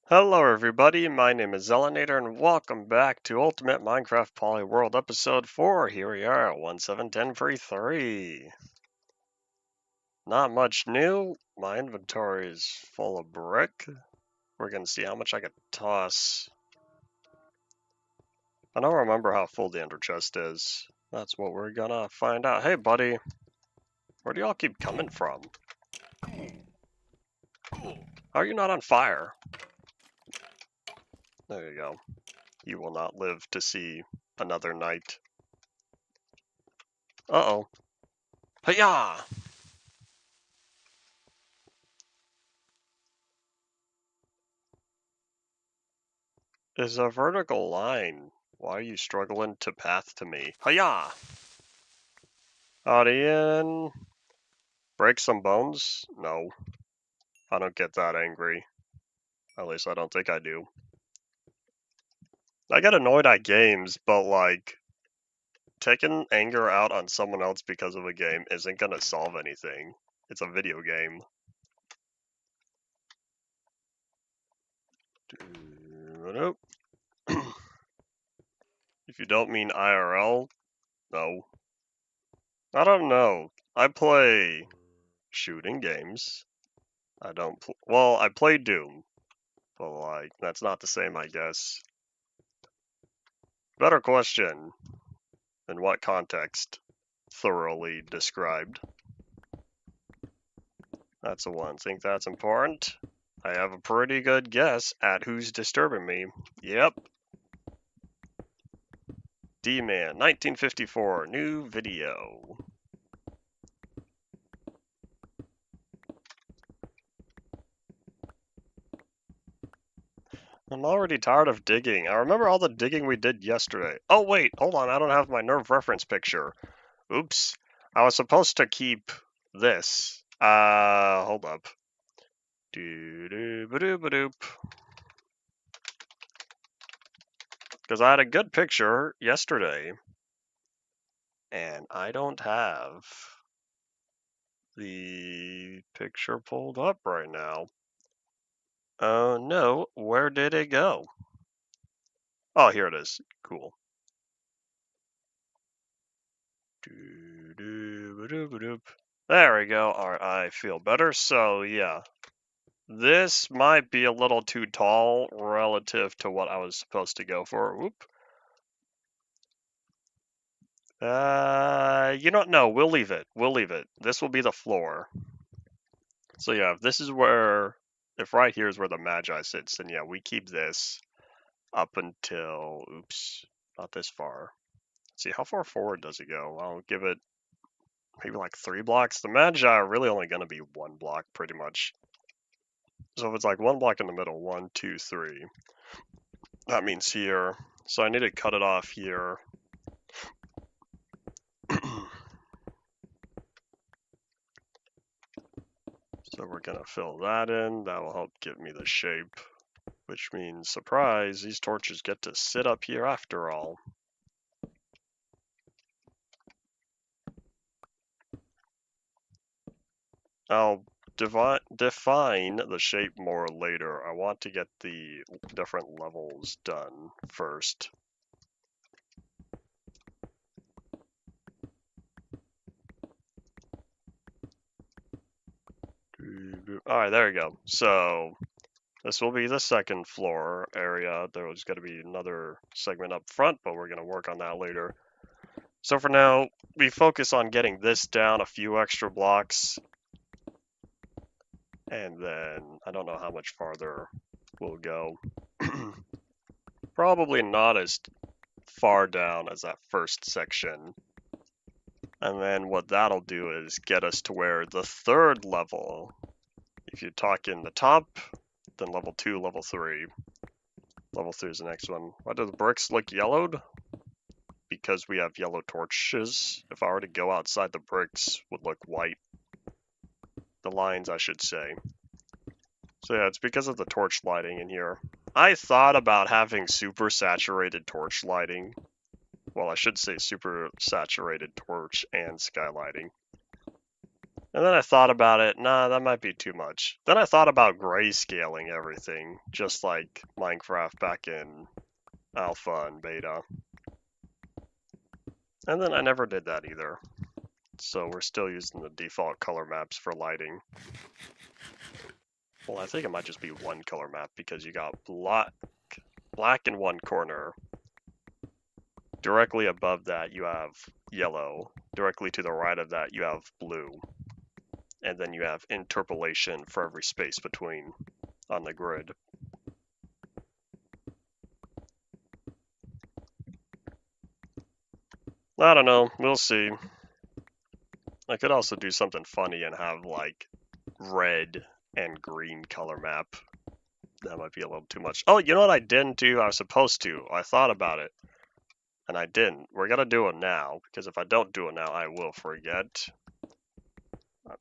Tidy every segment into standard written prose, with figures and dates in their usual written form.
Hello everybody, my name is Zelinator and welcome back to Ultimate Minecraft Polyworld episode 4. Here we are at 171033. Not much new. My inventory is full of brick. We're gonna see how much I can toss. I don't remember how full the ender chest is. That's what we're gonna find out. Hey buddy, where do y'all keep coming from? How are you not on fire? There you go. You will not live to see another night. Uh-oh. Hiya! Is a vertical line. Why are you struggling to path to me? Hiya! Audion. Break some bones? No. I don't get that angry. At least I don't think I do. I get annoyed at games, but like, taking anger out on someone else because of a game isn't gonna solve anything. It's a video game. Nope. If you don't mean IRL, no. I don't know. I play shooting games. I don't. Well, I play Doom, but like that's not the same, I guess. Better question. In what context? Thoroughly described. That's the one. Think that's important? I have a pretty good guess at who's disturbing me. Yep. D-Man, 1954, new video. I'm already tired of digging. I remember all the digging we did yesterday. Oh wait, hold on, I don't have my nerve reference picture. Oops. I was supposed to keep this. Hold up. Doo-doo-ba-doo-ba-doop. Because I had a good picture yesterday, and I don't have the picture pulled up right now. Oh no, where did it go? Oh, here it is. Cool. There we go. Alright, I feel better. So, yeah. This might be a little too tall relative to what I was supposed to go for. Whoop. You don't know. We'll leave it. We'll leave it. This will be the floor. So yeah, if this is where, if right here is where the Magi sits, then yeah, we keep this up until, oops, not this far. Let's see, how far forward does it go? I'll give it maybe like 3 blocks. The Magi are really only going to be 1 block pretty much. So if it's like 1 block in the middle, 1, 2, 3, that means here. So I need to cut it off here. So we're gonna fill that in. That will help give me the shape, which means, surprise, these torches get to sit up here after all. I'll define the shape more later. I want to get the different levels done first. Alright, there we go. So this will be the second floor area. There was going to be another segment up front, but we're going to work on that later. So for now, we focus on getting this down a few extra blocks. And then I don't know how much farther we'll go. Probably not as far down as that first section. And then what that'll do is get us to where the third level, if you talk in the top, then level 2, level 3. Level 3 is the next one. Why do the bricks look yellowed? Because we have yellow torches. If I were to go outside, the bricks would look white. The lines, I should say. So yeah, it's because of the torch lighting in here. I thought about having super saturated torch lighting. Well, I should say super saturated torch and sky lighting. And then I thought about it, nah, that might be too much. Then I thought about grayscaling everything, just like Minecraft back in alpha and beta. And then I never did that either. So we're still using the default color maps for lighting. Well, I think it might just be one color map because you got black in one corner. Directly above that you have yellow. Directly to the right of that you have blue. And then you have interpolation for every space between on the grid. I don't know, we'll see. I could also do something funny and have like red and green color map. That might be a little too much. Oh, you know what I didn't do? I was supposed to. I thought about it. And I didn't. We're gonna do it now, because if I don't do it now, I will forget.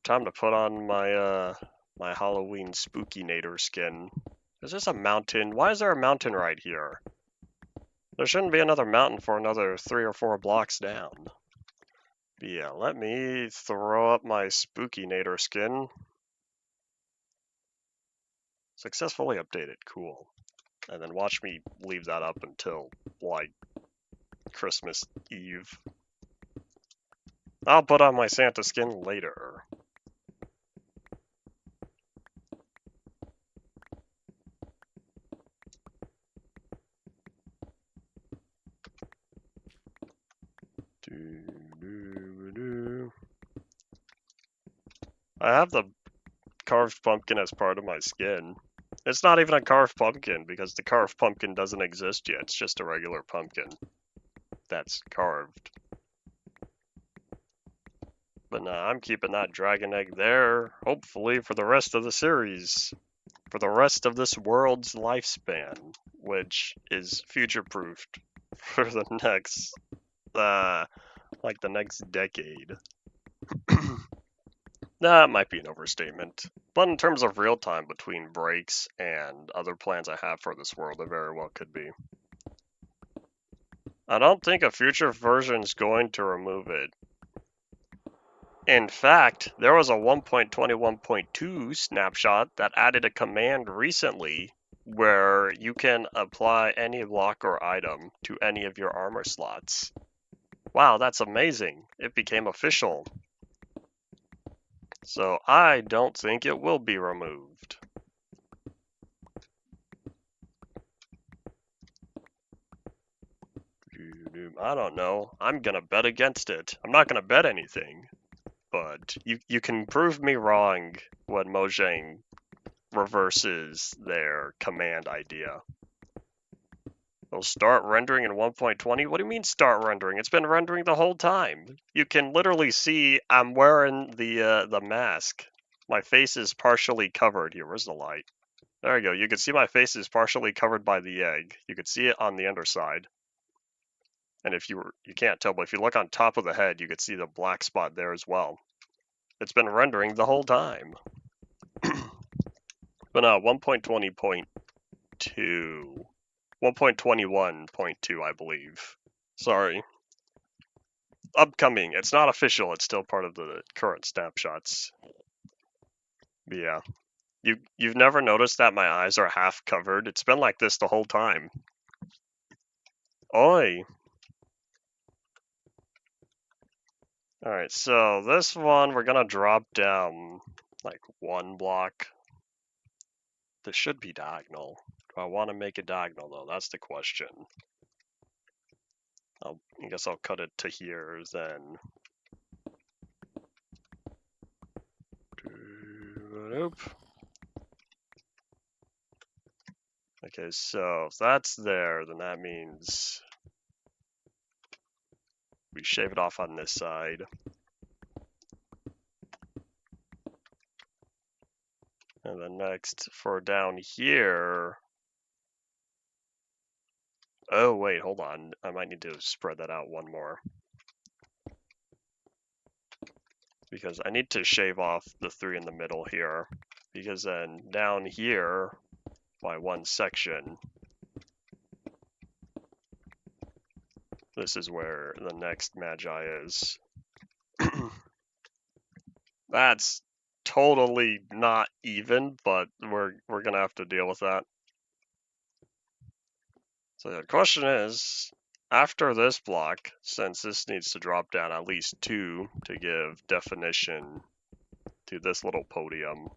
Time to put on my my Halloween Spooky-nator skin. Is this a mountain? Why is there a mountain right here? There shouldn't be another mountain for another 3 or 4 blocks down. But yeah, let me throw up my Spooky-nator skin. Successfully updated, cool. And then watch me leave that up until, like, Christmas Eve. I'll put on my Santa skin later. I have the carved pumpkin as part of my skin. It's not even a carved pumpkin because the carved pumpkin doesn't exist yet. It's just a regular pumpkin that's carved. But nah, I'm keeping that dragon egg there, hopefully for the rest of the series. For the rest of this world's lifespan, which is future-proofed for the next, like the next decade. That might be an overstatement. But in terms of real time between breaks and other plans I have for this world, it very well could be. I don't think a future version is going to remove it. In fact, there was a 1.21.2 snapshot that added a command recently where you can apply any block or item to any of your armor slots. Wow, that's amazing. It became official. So I don't think it will be removed. I don't know. I'm gonna bet against it. I'm not gonna bet anything. But you can prove me wrong when Mojang reverses their command idea. It'll start rendering in 1.20? What do you mean start rendering? It's been rendering the whole time. You can literally see I'm wearing the mask. My face is partially covered here. Where's the light? There you go. You can see my face is partially covered by the egg. You can see it on the underside. And if you can't tell, but if you look on top of the head, you can see the black spot there as well. It's been rendering the whole time. But no, 1.20.2. 1.21.2, I believe. Sorry. Upcoming. It's not official. It's still part of the current snapshots. But yeah. You've never noticed that my eyes are half covered? It's been like this the whole time. Oi! Alright, so this one we're gonna drop down like 1 block. This should be diagonal. Do I want to make it diagonal though? That's the question. I guess I'll cut it to here then. Nope. Okay, so if that's there, then that means we shave it off on this side. And then next, for down here... Oh, wait, hold on. I might need to spread that out one more. Because I need to shave off the 3 in the middle here. Because then down here, by 1 section, this is where the next Magi is. That's totally not even, but we're gonna have to deal with that. So the question is, after this block, since this needs to drop down at least 2 to give definition to this little podium,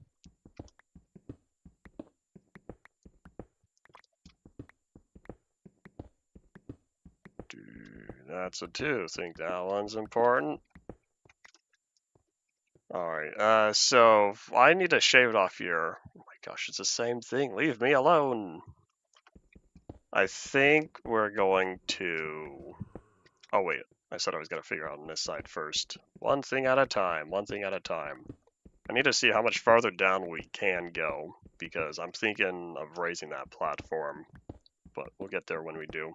that's a 2. Think that one's important. Alright, so I need to shave it off here. Oh my gosh, it's the same thing. Leave me alone. I think we're going to... Oh wait, I said I was going to figure out on this side first. One thing at a time, one thing at a time. I need to see how much farther down we can go, because I'm thinking of raising that platform, but we'll get there when we do.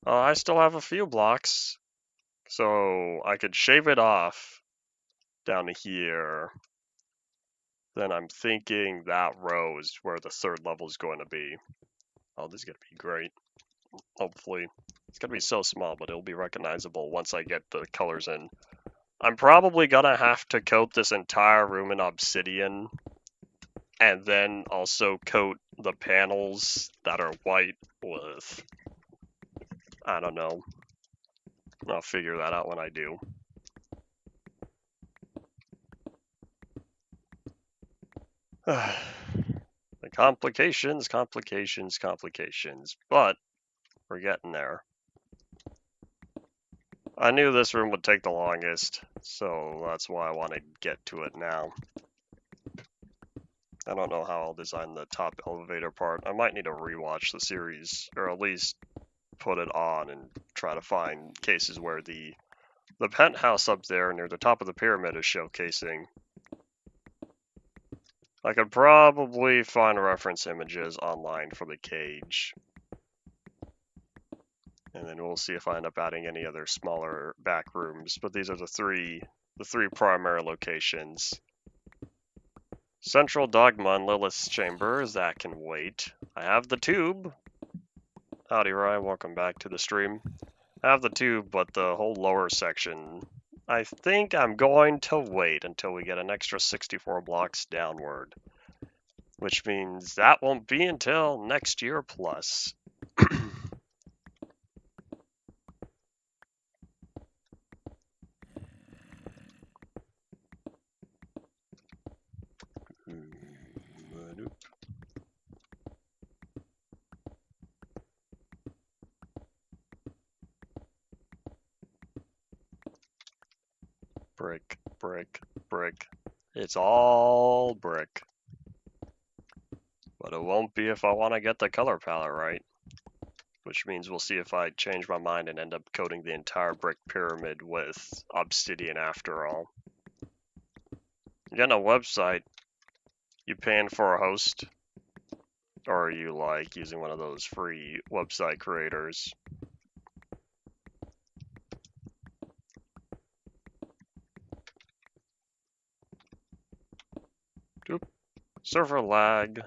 I still have a few blocks, so I could shave it off down here. Then I'm thinking that row is where the third level is going to be. Oh, this is going to be great. Hopefully. It's going to be so small, but it'll be recognizable once I get the colors in. I'm probably going to have to coat this entire room in obsidian, and then also coat the panels that are white with, I don't know. I'll figure that out when I do. The complications, complications, complications, but we're getting there. I knew this room would take the longest, so that's why I want to get to it now. I don't know how I'll design the top elevator part. I might need to rewatch the series, or at least put it on and try to find cases where the penthouse up there near the top of the pyramid is showcasing. I could probably find reference images online for the cage. And then we'll see if I end up adding any other smaller back rooms. But these are the three primary locations. Central Dogma and Lilith's Chambers, that can wait. I have the tube. Howdy, Ryan, welcome back to the stream. I have the tube, but the whole lower section, I think I'm going to wait until we get an extra 64 blocks downward. Which means that won't be until next year plus. Brick, brick, brick. It's all brick. But it won't be if I want to get the color palette right. Which means we'll see if I change my mind and end up coating the entire brick pyramid with obsidian after all. You get a website, you paying for a host, or are you like using one of those free website creators? Oop. Server lag.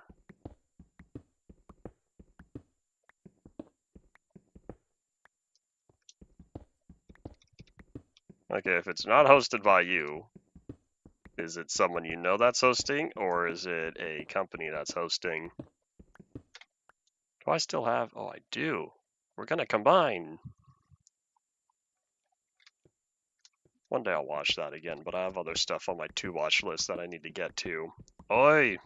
Okay, if it's not hosted by you, is it someone you know that's hosting, or is it a company that's hosting? Do I still have? Oh, I do. We're gonna combine. One day I'll watch that again, but I have other stuff on my to-watch list that I need to get to. Oi!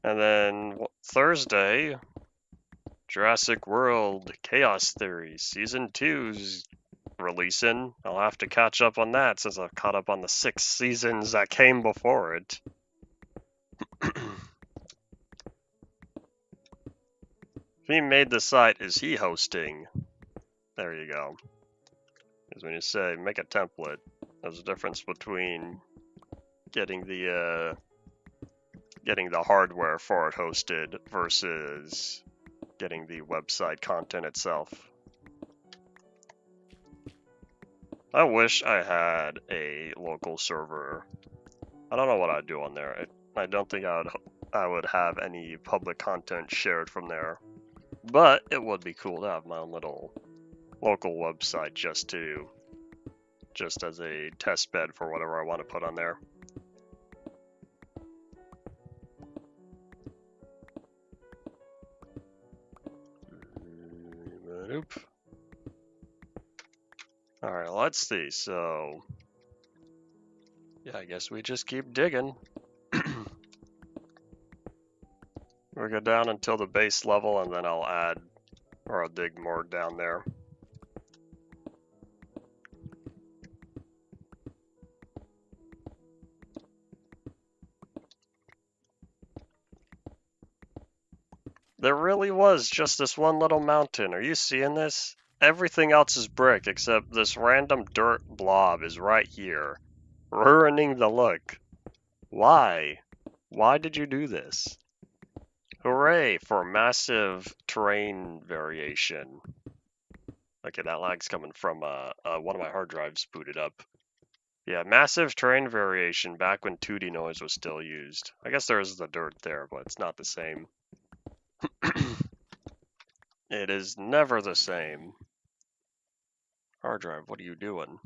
And then Thursday, Jurassic World Chaos Theory Season 2's releasing. I'll have to catch up on that since I've caught up on the 6 seasons that came before it. If he made the site, is he hosting? There you go. Because when you say make a template, there's a difference between getting the hardware for it hosted versus getting the website content itself. I wish I had a local server. I don't know what I'd do on there. I don't think I would have any public content shared from there. But it would be cool to have my own little local website just as a test bed for whatever I want to put on there. Alright, let's see. So, yeah, I guess we just keep digging. We'll go down until the base level, and then I'll dig more down there. There really was just this one little mountain. Are you seeing this? Everything else is brick except this random dirt blob is right here, ruining the look. Why? Why did you do this? Hooray for massive terrain variation. Okay, that lag's coming from one of my hard drives booted up. Yeah, massive terrain variation back when 2D noise was still used. I guess there is the dirt there, but it's not the same. It is never the same. Hard drive, what are you doing?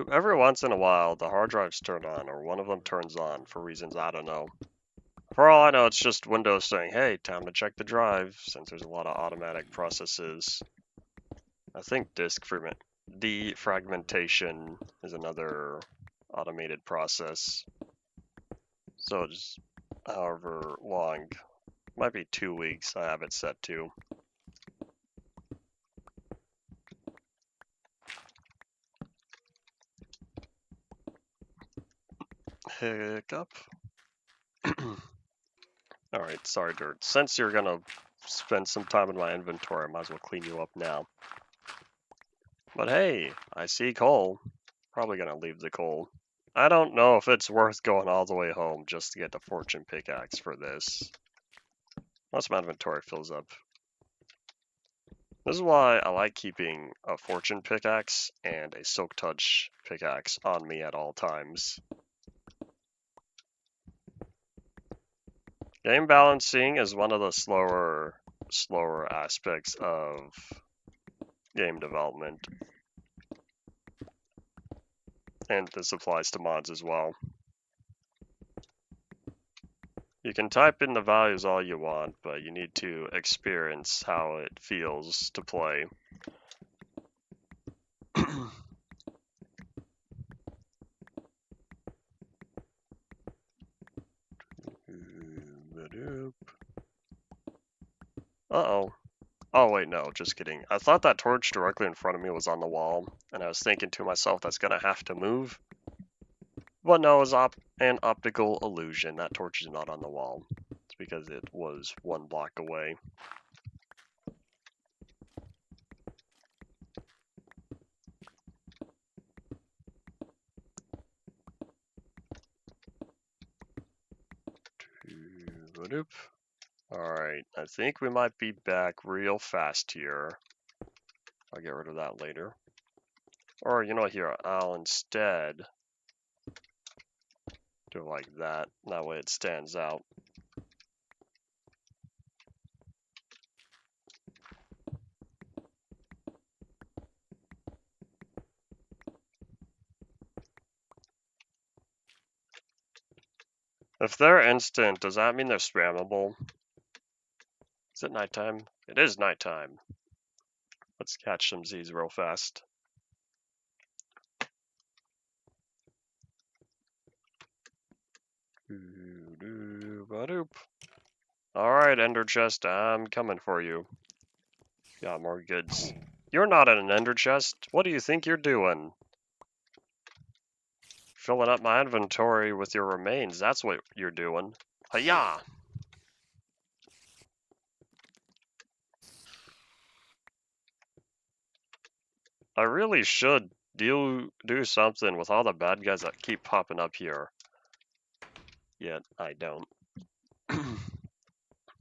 Every once in a while, the hard drives turn on, or one of them turns on for reasons I don't know. For all I know, it's just Windows saying, hey, time to check the drive, since there's a lot of automatic processes. I think disk defragmentation is another automated process. So just however long, might be 2 weeks I have it set to. Hiccup. Alright, sorry Dirt. Since you're gonna spend some time in my inventory, I might as well clean you up now. But hey, I see coal. Probably gonna leave the coal. I don't know if it's worth going all the way home just to get the fortune pickaxe for this. Once my inventory fills up. This is why I like keeping a fortune pickaxe and a silk touch pickaxe on me at all times. Game balancing is one of the slower aspects of game development. And this applies to mods as well. You can type in the values all you want, but you need to experience how it feels to play. Uh-oh. Oh, wait, no, just kidding. I thought that torch directly in front of me was on the wall, and I was thinking to myself, that's gonna have to move. But no, it's an optical illusion. That torch is not on the wall. It's because it was 1 block away. Alright, I think we might be back real fast here. I'll get rid of that later. Or, you know what, here, I'll instead do it like that. That way it stands out. If they're instant, does that mean they're spammable? Is it nighttime? It is nighttime. Let's catch some Z's real fast. Alright, Ender Chest, I'm coming for you. Got more goods. You're not in an Ender Chest. What do you think you're doing? Filling up my inventory with your remains. That's what you're doing. Hi-ya! I really should do something with all the bad guys that keep popping up here. Yet I don't.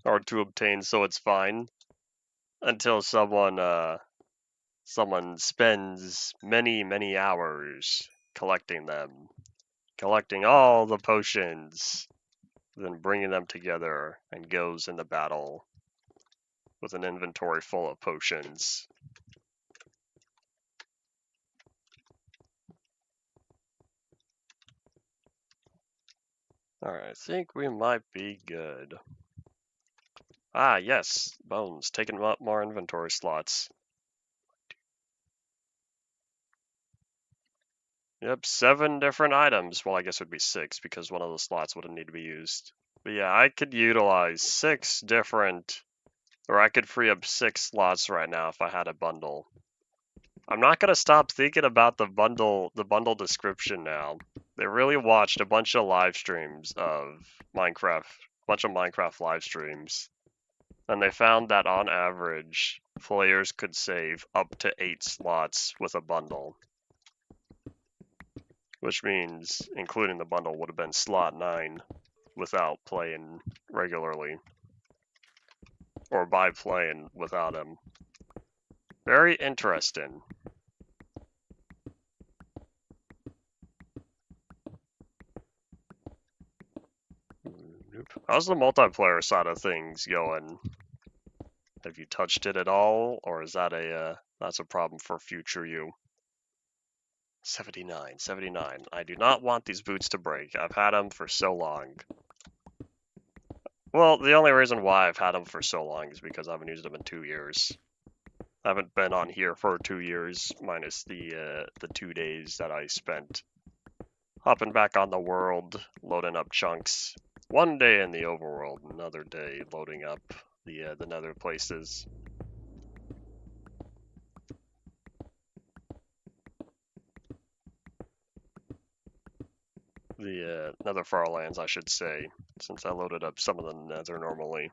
Hard to obtain, so it's fine. Until someone spends many hours collecting them. Collecting all the potions. then bringing them together and goes into battle with an inventory full of potions. Alright, I think we might be good. Ah, yes, bones, taking up more inventory slots. Yep, 7 different items. Well, I guess it would be 6 because one of the slots wouldn't need to be used. But yeah, I could utilize 6 different, or I could free up 6 slots right now if I had a bundle. I'm not gonna stop thinking about the bundle description now. They really watched a bunch of live streams of Minecraft, live streams, and they found that on average, players could save up to 8 slots with a bundle. Which means including the bundle would have been slot 9 without playing regularly. Or by playing without him. Very interesting. How's the multiplayer side of things going? Have you touched it at all, or is that that's a problem for future you? 79, 79. I do not want these boots to break. I've had them for so long. Well, the only reason why I've had them for so long is because I haven't used them in 2 years. I haven't been on here for 2 years, minus the 2 days that I spent hopping back on the world, loading up chunks. 1 day in the overworld, another day loading up the nether places. The nether farlands, I should say, since I loaded up some of the nether normally.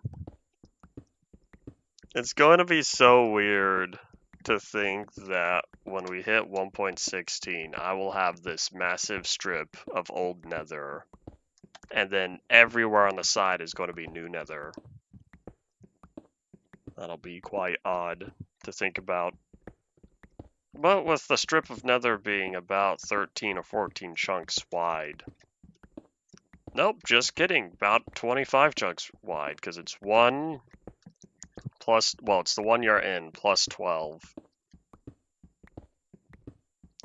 It's going to be so weird to think that when we hit 1.16, I will have this massive strip of old nether, and then everywhere on the side is going to be new nether. That'll be quite odd to think about. But with the strip of nether being about 13 or 14 chunks wide. Nope, just kidding. About 25 chunks wide, because it's 1 plus, well, it's the one you're in, plus 12.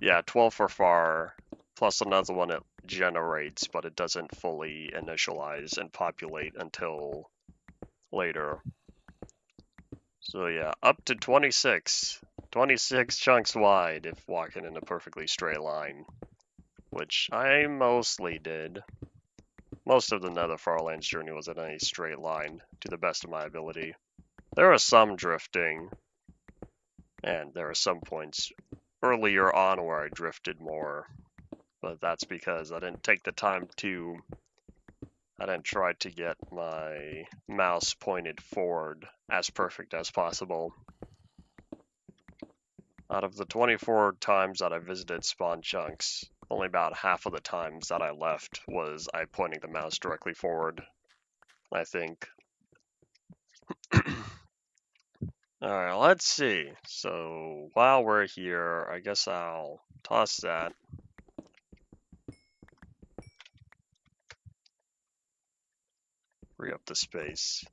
Yeah, 12 for far, plus another one it generates, but it doesn't fully initialize and populate until later. So yeah, up to 26. 26 chunks wide if walking in a perfectly straight line. Which I mostly did. Most of the Nether Farlands journey was in a straight line, to the best of my ability. There was some drifting, and there are some points earlier on where I drifted more. But that's because I didn't take the time to... I didn't try to get my mouse pointed forward as perfect as possible. Out of the 24 times that I visited spawn chunks, only about half of the times that I left was I pointing the mouse directly forward, I think. Alright, let's see. So, while we're here, I guess I'll toss that. Free up the space.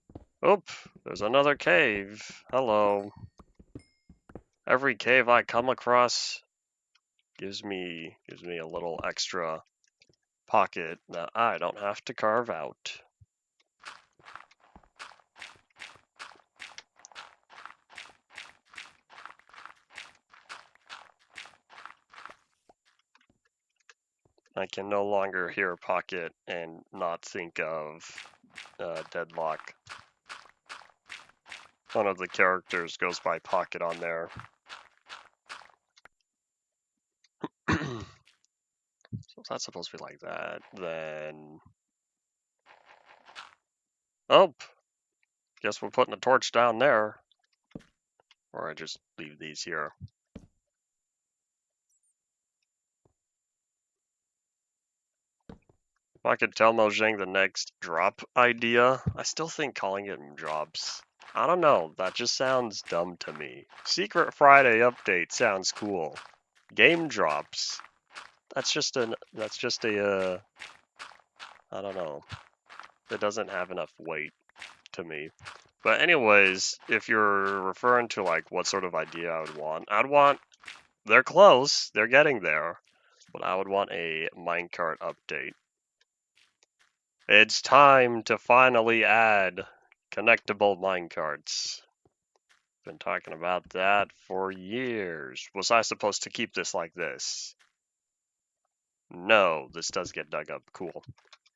Oop, there's another cave. Hello. Every cave I come across gives me a little extra pocket that I don't have to carve out. I can no longer hear pocket and not think of deadlock. One of the characters goes by pocket on there. So if that's supposed to be like that, then... Oh! Guess we're putting a torch down there. Or I just leave these here. If I could tell Mojang the next drop idea, I still think calling it drops. I don't know, that just sounds dumb to me. Secret Friday update sounds cool. Game drops. That's just a, I don't know. It doesn't have enough weight to me. But anyways, if you're referring to like what sort of idea I'd want, they're close, they're getting there, but I would want a minecart update. It's time to finally add connectable minecarts. Been talking about that for years. Was I supposed to keep this like this? No, this does get dug up. Cool.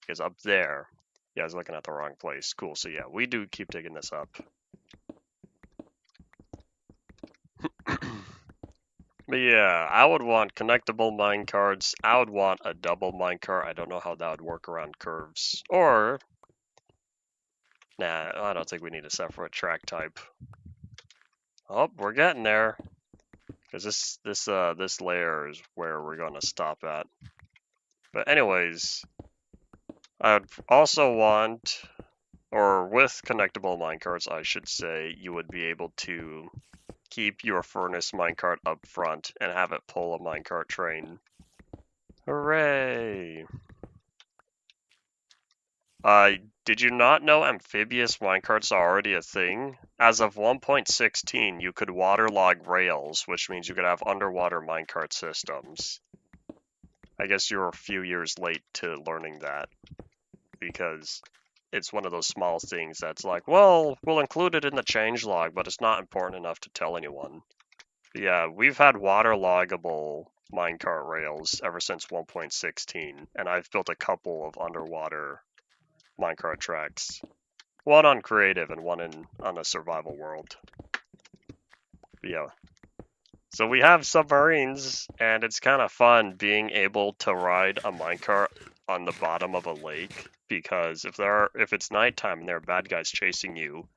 Because up there, yeah, I was looking at the wrong place. Cool, so yeah, we do keep digging this up. But yeah, I would want connectable minecarts. I would want a double minecart. I don't know how that would work around curves. Or, nah, I don't think we need a separate track type. Oh, we're getting there. Because this layer is where we're going to stop at. But anyways, I would also want, or with connectable minecarts, I should say, you would be able to keep your furnace minecart up front and have it pull a minecart train. Hooray! Did you not know amphibious minecarts are already a thing? As of 1.16, you could waterlog rails, which means you could have underwater minecart systems. I guess you're a few years late to learning that, because it's one of those small things that's like, well, we'll include it in the changelog, but it's not important enough to tell anyone. Yeah, we've had waterloggable minecart rails ever since 1.16, and I've built a couple of underwater minecart tracks. One on creative and one on a survival world. But yeah. So we have submarines, and it's kind of fun being able to ride a minecart on the bottom of a lake, because if it's nighttime and there are bad guys chasing you,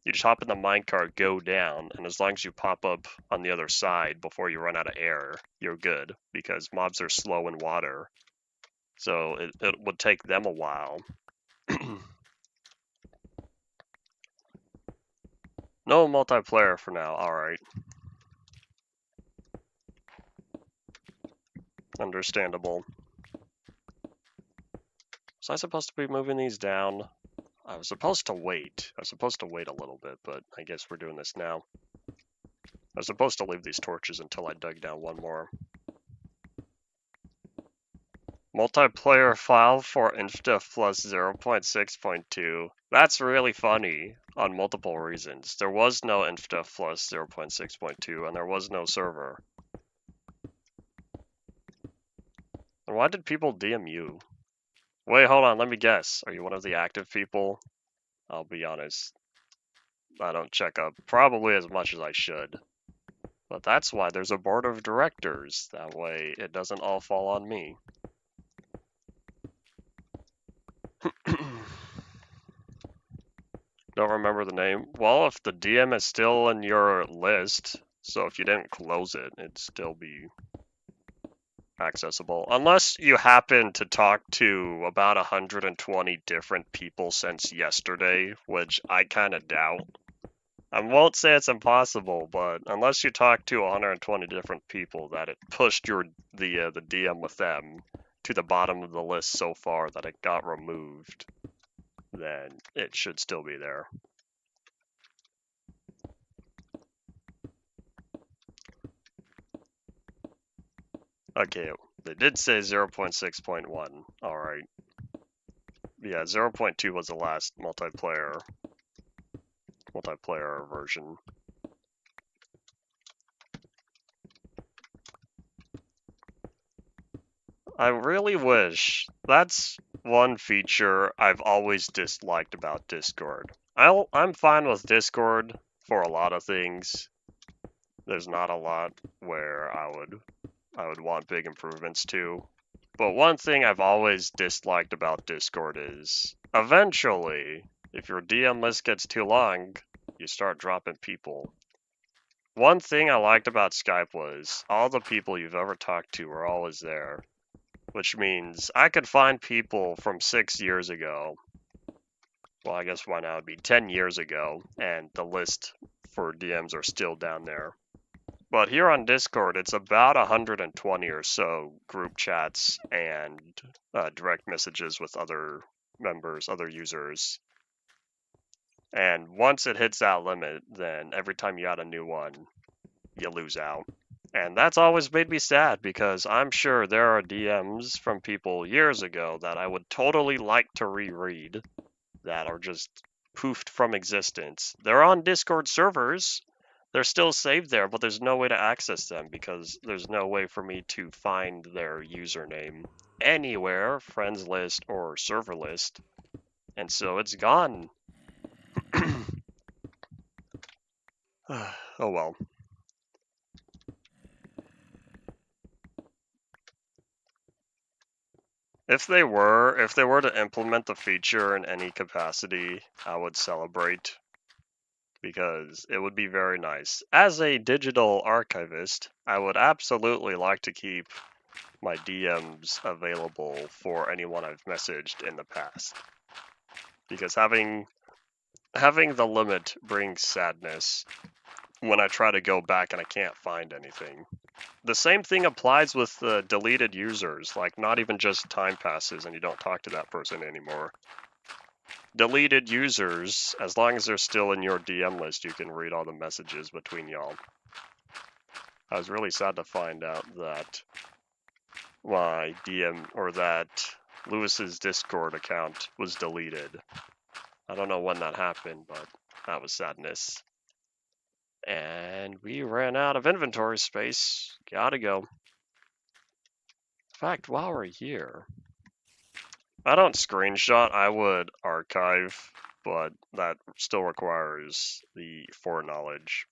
you just hop in the minecart, go down, and as long as you pop up on the other side before you run out of air, you're good, because mobs are slow in water. So it would take them a while. No multiplayer for now, alright. Understandable. Was I supposed to be moving these down? I was supposed to wait. I was supposed to wait a little bit, but I guess we're doing this now. I was supposed to leave these torches until I dug down one more. Multiplayer file for Insta plus 0.6.2. That's really funny on multiple reasons. There was no Insta plus 0.6.2 and there was no server. And why did people DM you? Wait, hold on, let me guess. Are you one of the active people? I'll be honest. I don't check up probably as much as I should. But that's why there's a board of directors. That way it doesn't all fall on me. Don't remember the name. Well, if the DM is still in your list, so if you didn't close it, it'd still be accessible. Unless you happen to talk to about 120 different people since yesterday, which I kind of doubt. I won't say it's impossible, but unless you talk to 120 different people that it pushed the DM with them to the bottom of the list so far that it got removed, then it should still be there. Okay, they did say 0.6.1. Alright. Yeah, 0.2 was the last multiplayer version. I really wish. That's one feature I've always disliked about Discord. I'm fine with Discord for a lot of things. There's not a lot where I would want big improvements to. But one thing I've always disliked about Discord is eventually, if your DM list gets too long, you start dropping people. One thing I liked about Skype was all the people you've ever talked to were always there, which means I could find people from 6 years ago. Well, I guess by now it'd be 10 years ago, and the list for DMs are still down there. But here on Discord, it's about 120 or so group chats and direct messages with other members, other users. And once it hits that limit, then every time you add a new one, you lose out. And that's always made me sad because I'm sure there are DMs from people years ago that I would totally like to reread that are just poofed from existence. They're on Discord servers. They're still saved there, but there's no way to access them because there's no way for me to find their username anywhere, friends list or server list. And so it's gone. Oh well. If they were to implement the feature in any capacity, I would celebrate because it would be very nice. As a digital archivist, I would absolutely like to keep my DMs available for anyone I've messaged in the past. Because having the limit brings sadness when I try to go back and I can't find anything. The same thing applies with the deleted users, like not even just time passes and you don't talk to that person anymore. Deleted users, as long as they're still in your DM list, you can read all the messages between y'all. I was really sad to find out that my DM, or that Lewis's Discord account was deleted. I don't know when that happened, but that was sadness. And we ran out of inventory space. Gotta go. In fact, while we're here, I don't screenshot, I would archive, but that still requires the foreknowledge.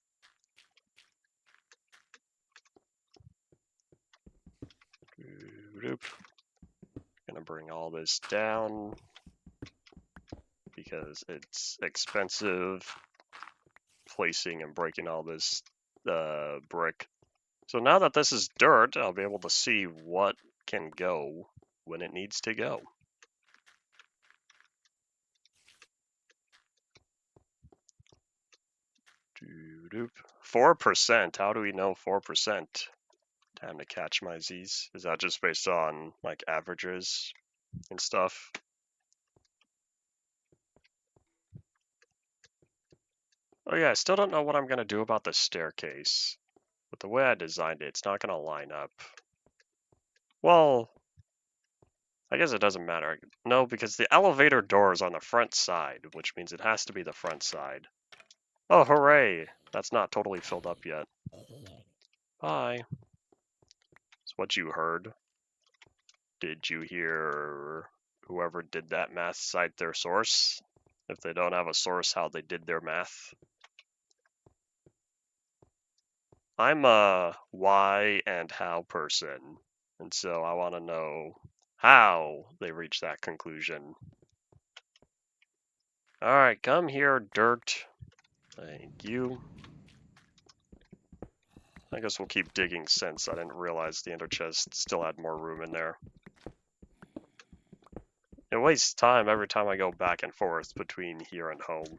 Gonna bring all this down because it's expensive placing and breaking all this brick. So now that this is dirt, I'll be able to see what can go when it needs to go. Doop. 4%. How do we know 4%? Time to catch my Z's. Is that just based on like averages and stuff? Oh yeah, I still don't know what I'm gonna do about the staircase. But the way I designed it, it's not gonna line up. Well, I guess it doesn't matter. No, because the elevator door is on the front side, which means it has to be the front side. Oh, hooray! That's not totally filled up yet. Bye. It's what you heard. Did you hear whoever did that math cite their source? If they don't have a source, how they did their math? I'm a why and how person, and so I want to know how they reached that conclusion. Alright, come here, dirt. Thank you. I guess we'll keep digging since I didn't realize the ender chest still had more room in there. It wastes time every time I go back and forth between here and home.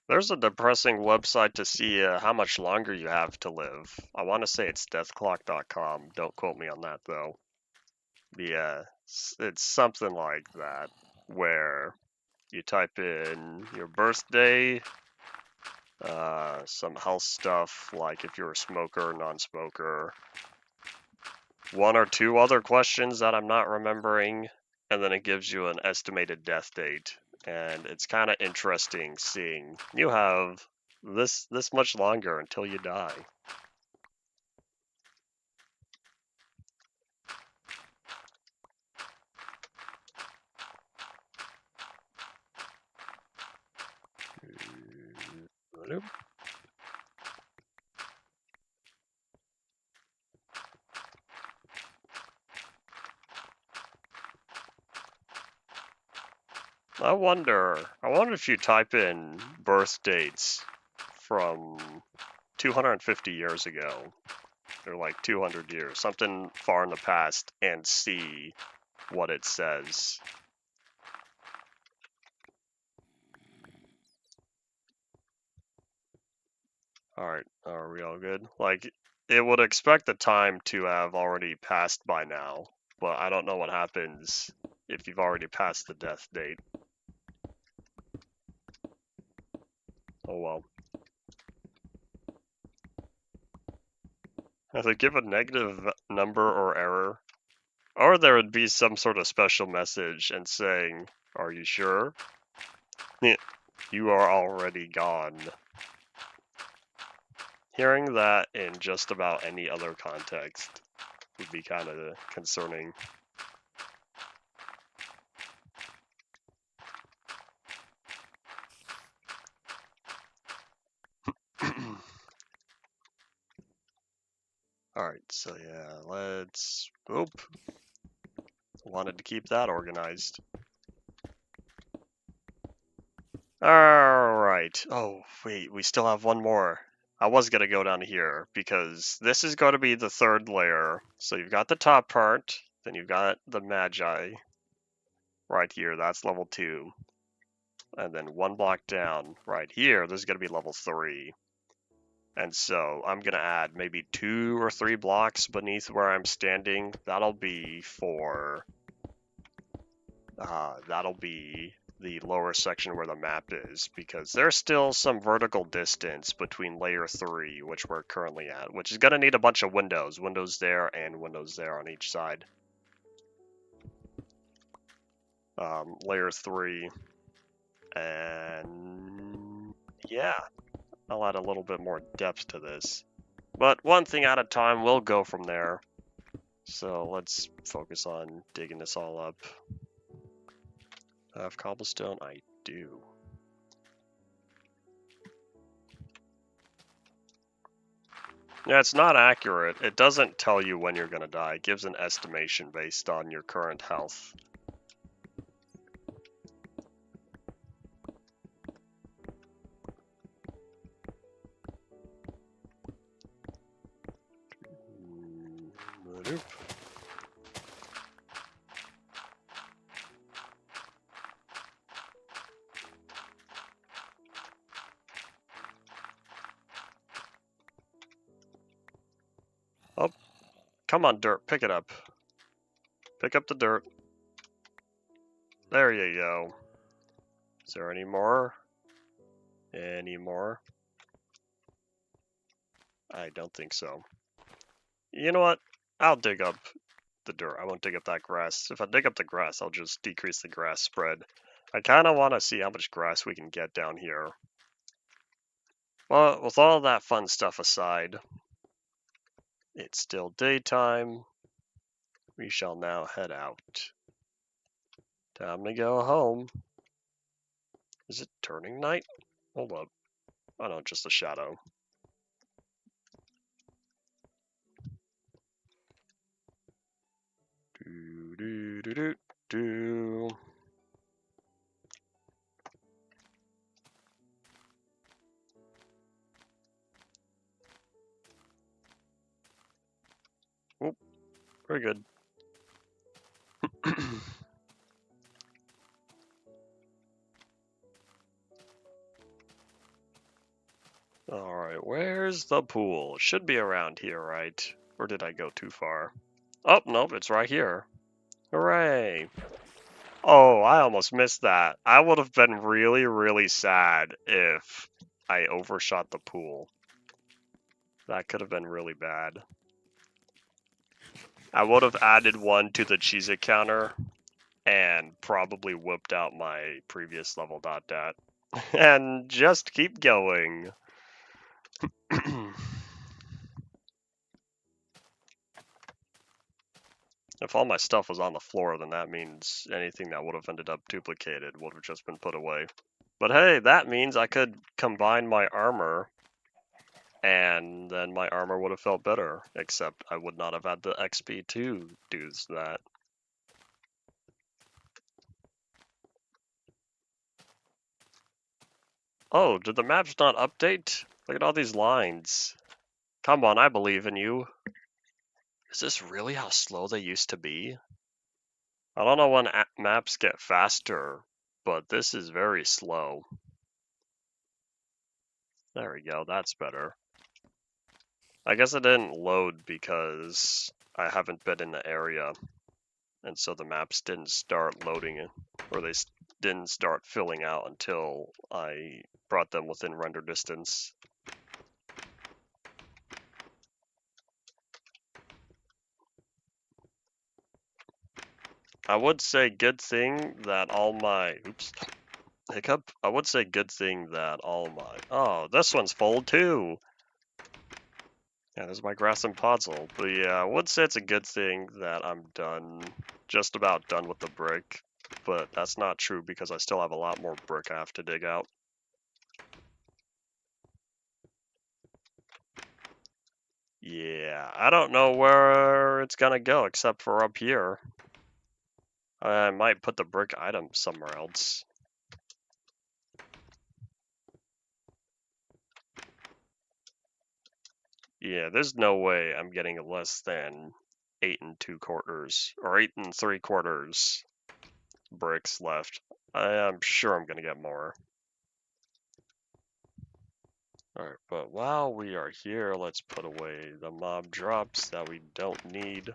There's a depressing website to see how much longer you have to live. I want to say it's deathclock.com. Don't quote me on that, though. Yeah, it's something like that, where you type in your birthday, some health stuff, like if you're a smoker, non-smoker, one or two other questions that I'm not remembering, and then it gives you an estimated death date. And it's kind of interesting seeing you have this much longer until you die. I wonder if you type in birth dates from 250 years ago, or like 200 years, something far in the past, and see what it says. Alright, are we all good? Like, it would expect the time to have already passed by now, but I don't know what happens if you've already passed the death date. Oh well. If they give a negative number or error, or there would be some sort of special message and saying, "Are you sure? You are already gone." Hearing that in just about any other context would be kind of concerning. Alright, so yeah, let's... Oop. Wanted to keep that organized. Alright. Oh, wait, we still have one more. I was going to go down here, because this is going to be the third layer. So you've got the top part, then you've got the Magi right here, that's level 2. And then one block down, right here, this is going to be level 3. And so I'm going to add maybe 2 or 3 blocks beneath where I'm standing. That'll be for... that'll be the lower section where the map is, because there's still some vertical distance between layer 3, which we're currently at, which is going to need a bunch of windows. Windows there and windows there on each side. Layer 3. And yeah, I'll add a little bit more depth to this. But one thing at a time, we'll go from there. So let's focus on digging this all up. I have cobblestone? I do. Yeah, it's not accurate. It doesn't tell you when you're going to die. It gives an estimation based on your current health. Oh, come on, dirt. Pick it up. Pick up the dirt. There you go. Is there any more? Any more? I don't think so. You know what? I'll dig up the dirt. I won't dig up that grass. If I dig up the grass, I'll just decrease the grass spread. I kind of want to see how much grass we can get down here. Well, with all that fun stuff aside, it's still daytime. We shall now head out. Time to go home. Is it turning night? Hold up. Oh no, just a shadow. Do do do do do. Oh, very good. Alright, where's the pool? Should be around here, right? Or did I go too far? Oh, nope, it's right here. Hooray! Oh, I almost missed that. I would have been really, really sad if I overshot the pool. That could have been really bad. I would have added one to the Cheez-It counter and probably whipped out my previous level .dat. And just keep going. If all my stuff was on the floor, then that means anything that would have ended up duplicated would have just been put away. But hey, that means I could combine my armor, and then my armor would have felt better, except I would not have had the XP to do that. Oh, did the maps not update? Look at all these lines. Come on, I believe in you. Is this really how slow they used to be? I don't know when maps get faster, but this is very slow. There we go, that's better. I guess it didn't load because I haven't been in the area, and so the maps didn't start loading, or they didn't start filling out until I brought them within render distance. I would say good thing that all my, oops, hiccup. I would say good thing that all my, oh, this one's full too. Yeah, there's my grass and puzzle. But yeah, I would say it's a good thing that I'm done, just about done with the brick. But that's not true because I still have a lot more brick I have to dig out. Yeah, I don't know where it's gonna go except for up here. I might put the brick item somewhere else. Yeah, there's no way I'm getting less than 8 2/4 or 8 3/4 bricks left. I'm sure I'm gonna get more. Alright, but while we are here, let's put away the mob drops that we don't need. A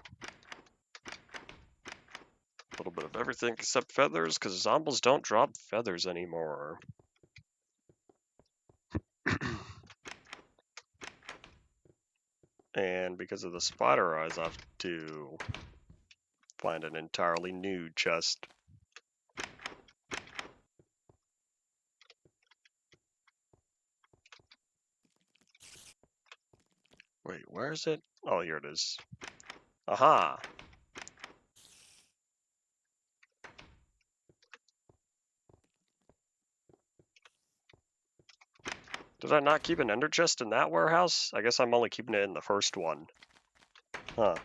little bit of everything except feathers, because zombies don't drop feathers anymore. And because of the spider eyes, I have to find an entirely new chest. Wait, where is it? Oh, here it is. Aha! Did I not keep an ender chest in that warehouse? I guess I'm only keeping it in the first one. Huh.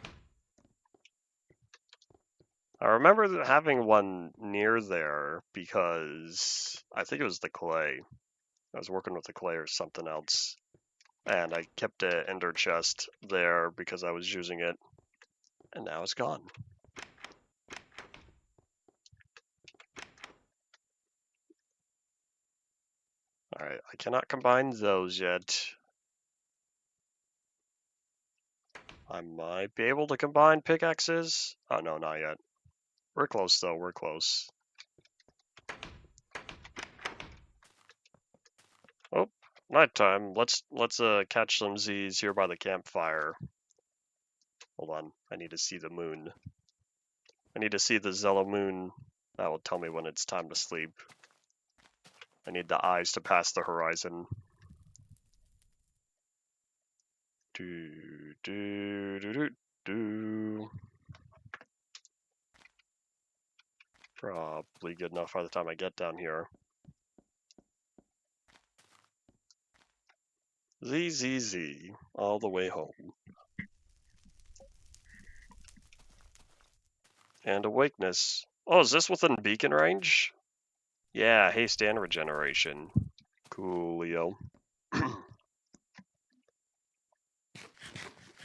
I remember having one near there because I think it was the clay. I was working with the clay or something else. And I kept an ender chest there because I was using it. And now it's gone. Alright, I cannot combine those yet. I might be able to combine pickaxes. Oh no, not yet. We're close though, we're close. Oh, nighttime. Let's catch some Z's here by the campfire. Hold on, I need to see the moon. I need to see the Zello moon. That will tell me when it's time to sleep. I need the eyes to pass the horizon. Do do do do do. Probably good enough by the time I get down here. Z Z Z all the way home. And awakeness. Oh, is this within beacon range? Yeah, haste and regeneration. Coolio. Nom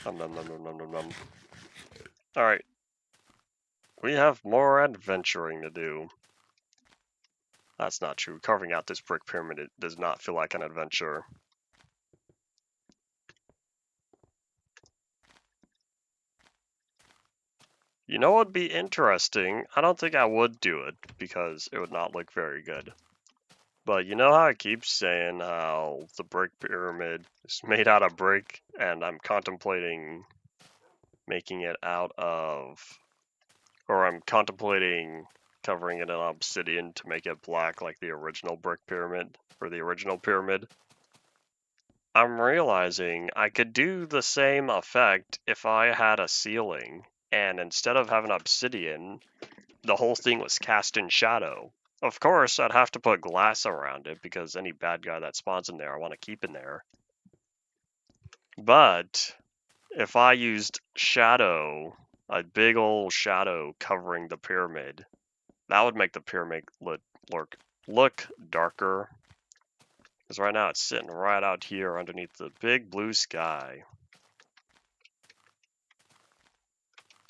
nom nom nom nom nom nom. Alright. We have more adventuring to do. That's not true. Carving out this brick pyramid, it does not feel like an adventure. You know what would be interesting? I don't think I would do it because it would not look very good. But you know how I keep saying how the brick pyramid is made out of brick and I'm contemplating making it out of, or I'm contemplating covering it in obsidian to make it black like the original brick pyramid, or the original pyramid. I'm realizing I could do the same effect if I had a ceiling, and instead of having obsidian, the whole thing was cast in shadow. Of course, I'd have to put glass around it because any bad guy that spawns in there I want to keep in there. But if I used shadow, a big old shadow covering the pyramid, that would make the pyramid look darker. Because right now it's sitting right out here underneath the big blue sky.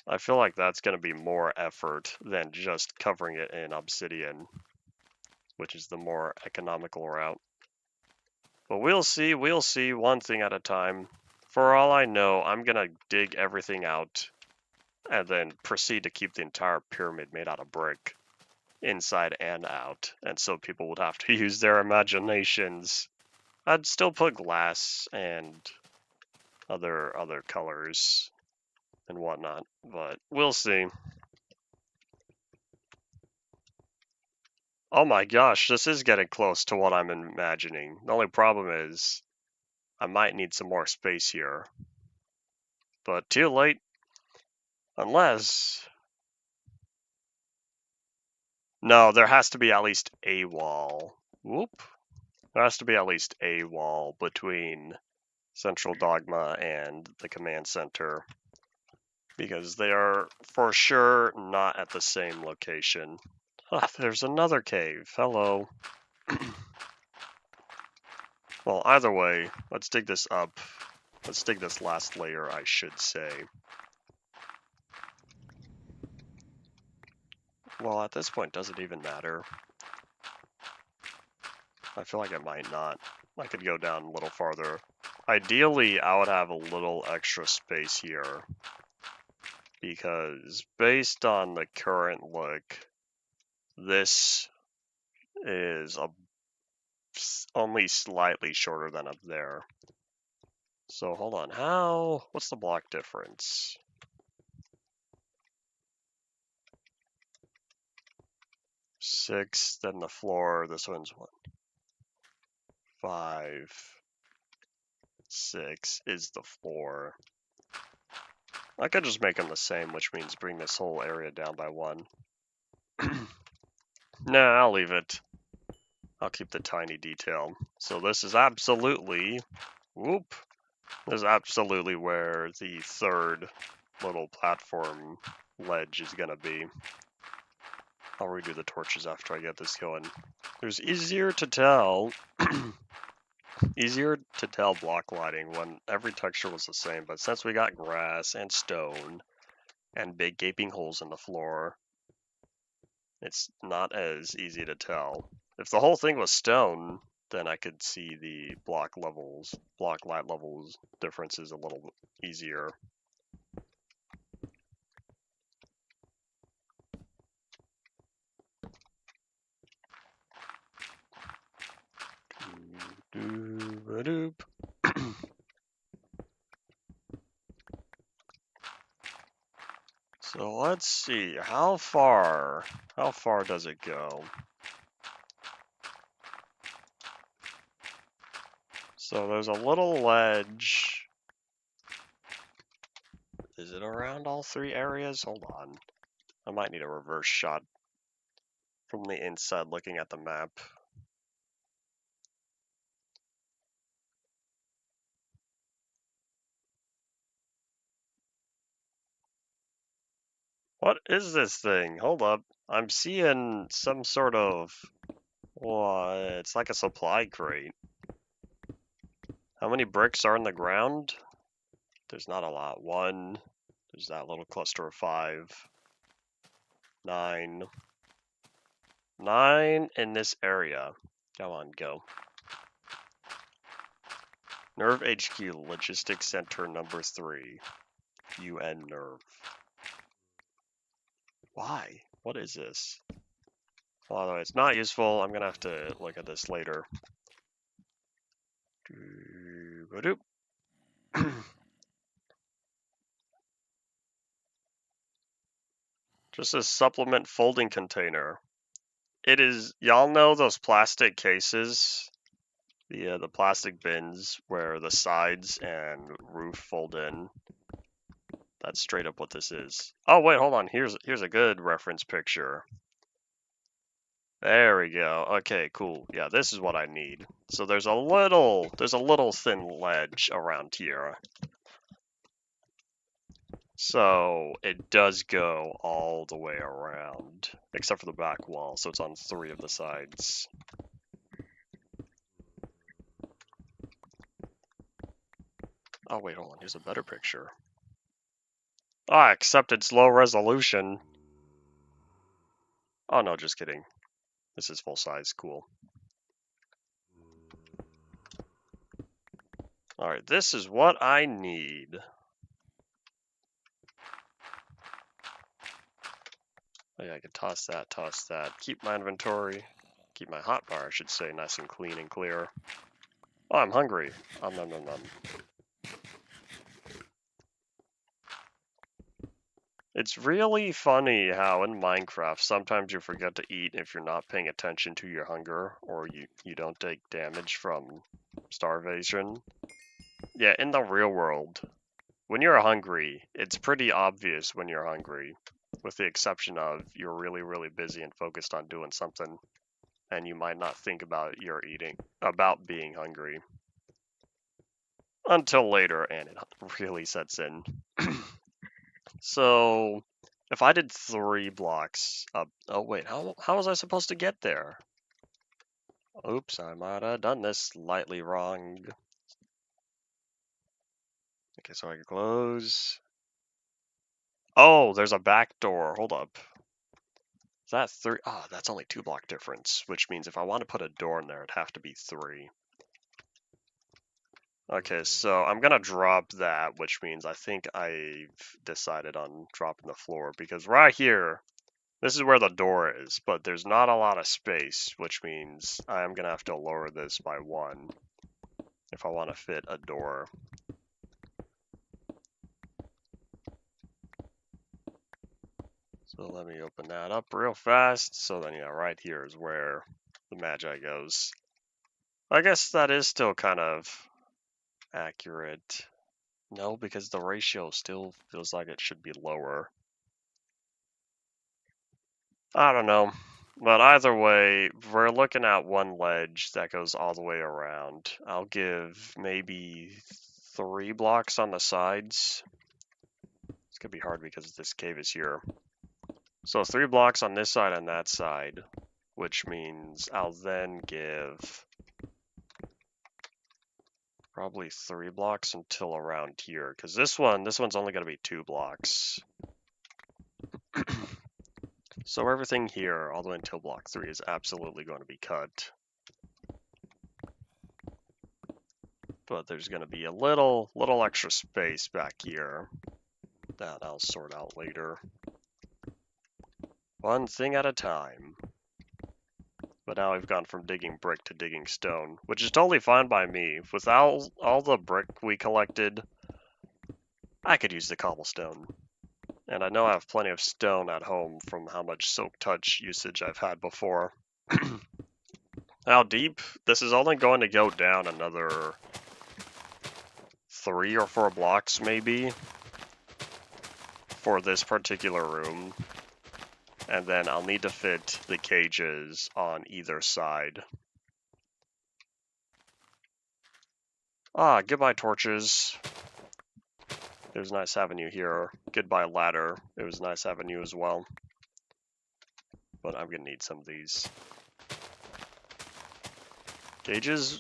I feel like that's going to be more effort than just covering it in obsidian, which is the more economical route. But we'll see one thing at a time. For all I know, I'm gonna dig everything out and then proceed to keep the entire pyramid made out of brick, inside and out. And so people would have to use their imaginations. I'd still put glass and other colors and whatnot, but we'll see. Oh my gosh, this is getting close to what I'm imagining. The only problem is I might need some more space here. But too late. Unless... No, there has to be at least a wall. Whoop. There has to be at least a wall between Central Dogma and the command center. Because they are for sure not at the same location. Ah, there's another cave. Hello. Well, either way, let's dig this up. Let's dig this last layer, I should say. Well, at this point, does it even matter? I feel like it might not. I could go down a little farther. Ideally, I would have a little extra space here. Because based on the current look, this is only slightly shorter than up there. So hold on, what's the block difference? 6, then the floor, this one's 1. 5, 6 is the floor. I could just make them the same, which means bring this whole area down by 1. Nah, I'll leave it. I'll keep the tiny detail. So this is absolutely, whoop, this is absolutely where the third little platform ledge is gonna be. I'll redo the torches after I get this going. There's easier to tell block lighting when every texture was the same, but since we got grass and stone and big gaping holes in the floor, it's not as easy to tell. If the whole thing was stone, then I could see the block light levels differences a little easier. So let's see, how far does it go? So there's a little ledge. Is it around all 3 areas? Hold on. I might need a reverse shot from the inside looking at the map. What is this thing? Hold up. I'm seeing some sort of... Well, it's like a supply crate. How many bricks are in the ground? There's not a lot. 1. There's that little cluster of 5. 9. 9 in this area. Come on, go. Nerve HQ, Logistics Center number 3. UN Nerve. Why? What is this? Well, although it's not useful, I'm gonna have to look at this later. Just a supplement folding container. It is, y'all know those plastic cases? The plastic bins where the sides and roof fold in. That's straight up what this is. Oh wait, hold on. Here's a good reference picture. There we go. Okay, cool. Yeah, this is what I need. So there's a little thin ledge around here. So it does go all the way around, except for the back wall. So it's on 3 of the sides. Oh wait, hold on. Here's a better picture. Ah, except it's low resolution. Oh no, just kidding. This is full size. Cool. Alright, this is what I need. Oh yeah, I can toss that. Keep my inventory. Keep my hotbar, I should say, nice and clean and clear. Oh, I'm hungry. Nom nom nom. It's really funny how in Minecraft sometimes you forget to eat if you're not paying attention to your hunger or you don't take damage from starvation. Yeah, in the real world, when you're hungry, it's pretty obvious when you're hungry, with the exception of you're really, really busy and focused on doing something, and you might not think about about being hungry until later, and it really sets in. So, if I did 3 blocks up, oh wait, how was I supposed to get there? Oops, I might have done this slightly wrong. Okay, so I can close. Oh, there's a back door. Hold up. Is that 3? Ah, that's only 2 block difference, which means if I want to put a door in there, it'd have to be 3. Okay, so I'm gonna drop that, which means I think I've decided on dropping the floor, because right here, this is where the door is, but there's not a lot of space, which means I'm gonna have to lower this by 1 if I want to fit a door. So let me open that up real fast. So then, yeah, right here is where the Magi goes. I guess that is still kind of accurate. No, because the ratio still feels like it should be lower. I don't know. But either way, we're looking at one ledge that goes all the way around. I'll give maybe 3 blocks on the sides. It's gonna be hard because this cave is here. So 3 blocks on this side and that side, which means I'll then give probably 3 blocks until around here, because this one's only gonna be 2 blocks. So everything here, all the way until block 3, is absolutely going to be cut. But there's going to be a little extra space back here that I'll sort out later. One thing at a time. But now we've gone from digging brick to digging stone, which is totally fine by me. Without all the brick we collected, I could use the cobblestone. And I know I have plenty of stone at home from how much Silk Touch usage I've had before. How deep? This is only going to go down another 3 or 4 blocks maybe for this particular room. And then I'll need to fit the cages on either side. Ah, goodbye torches. It was nice having you here. Goodbye ladder. It was nice having you as well. But I'm gonna need some of these. Cages?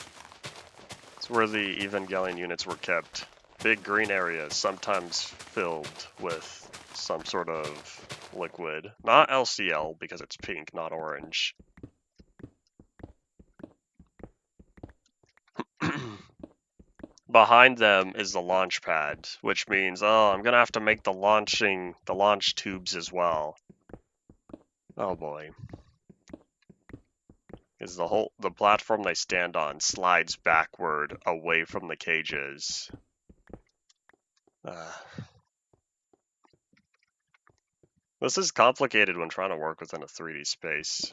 It's where the Evangelion units were kept. Big green areas, sometimes filled with some sort of liquid. Not LCL, because it's pink, not orange. Behind them is the launch pad, which means, oh, I'm gonna have to make the launch tubes as well. Oh boy. Because the platform they stand on slides backward away from the cages. This is complicated when trying to work within a 3D space.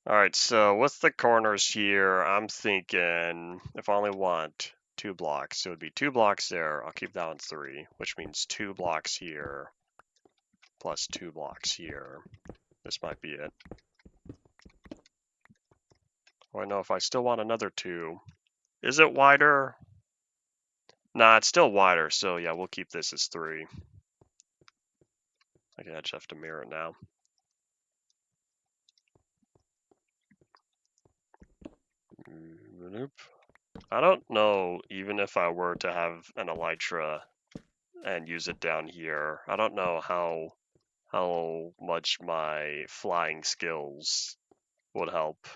Alright, so with the corners here, I'm thinking if I only want 2 blocks, so it would be 2 blocks there. I'll keep that one 3, which means 2 blocks here plus 2 blocks here. This might be it. Oh, I know if I still want another 2. Is it wider? Nah, it's still wider, so yeah, we'll keep this as 3. Okay, I just have to mirror it now. Nope. I don't know, even if I were to have an elytra and use it down here, I don't know how much my flying skills would help.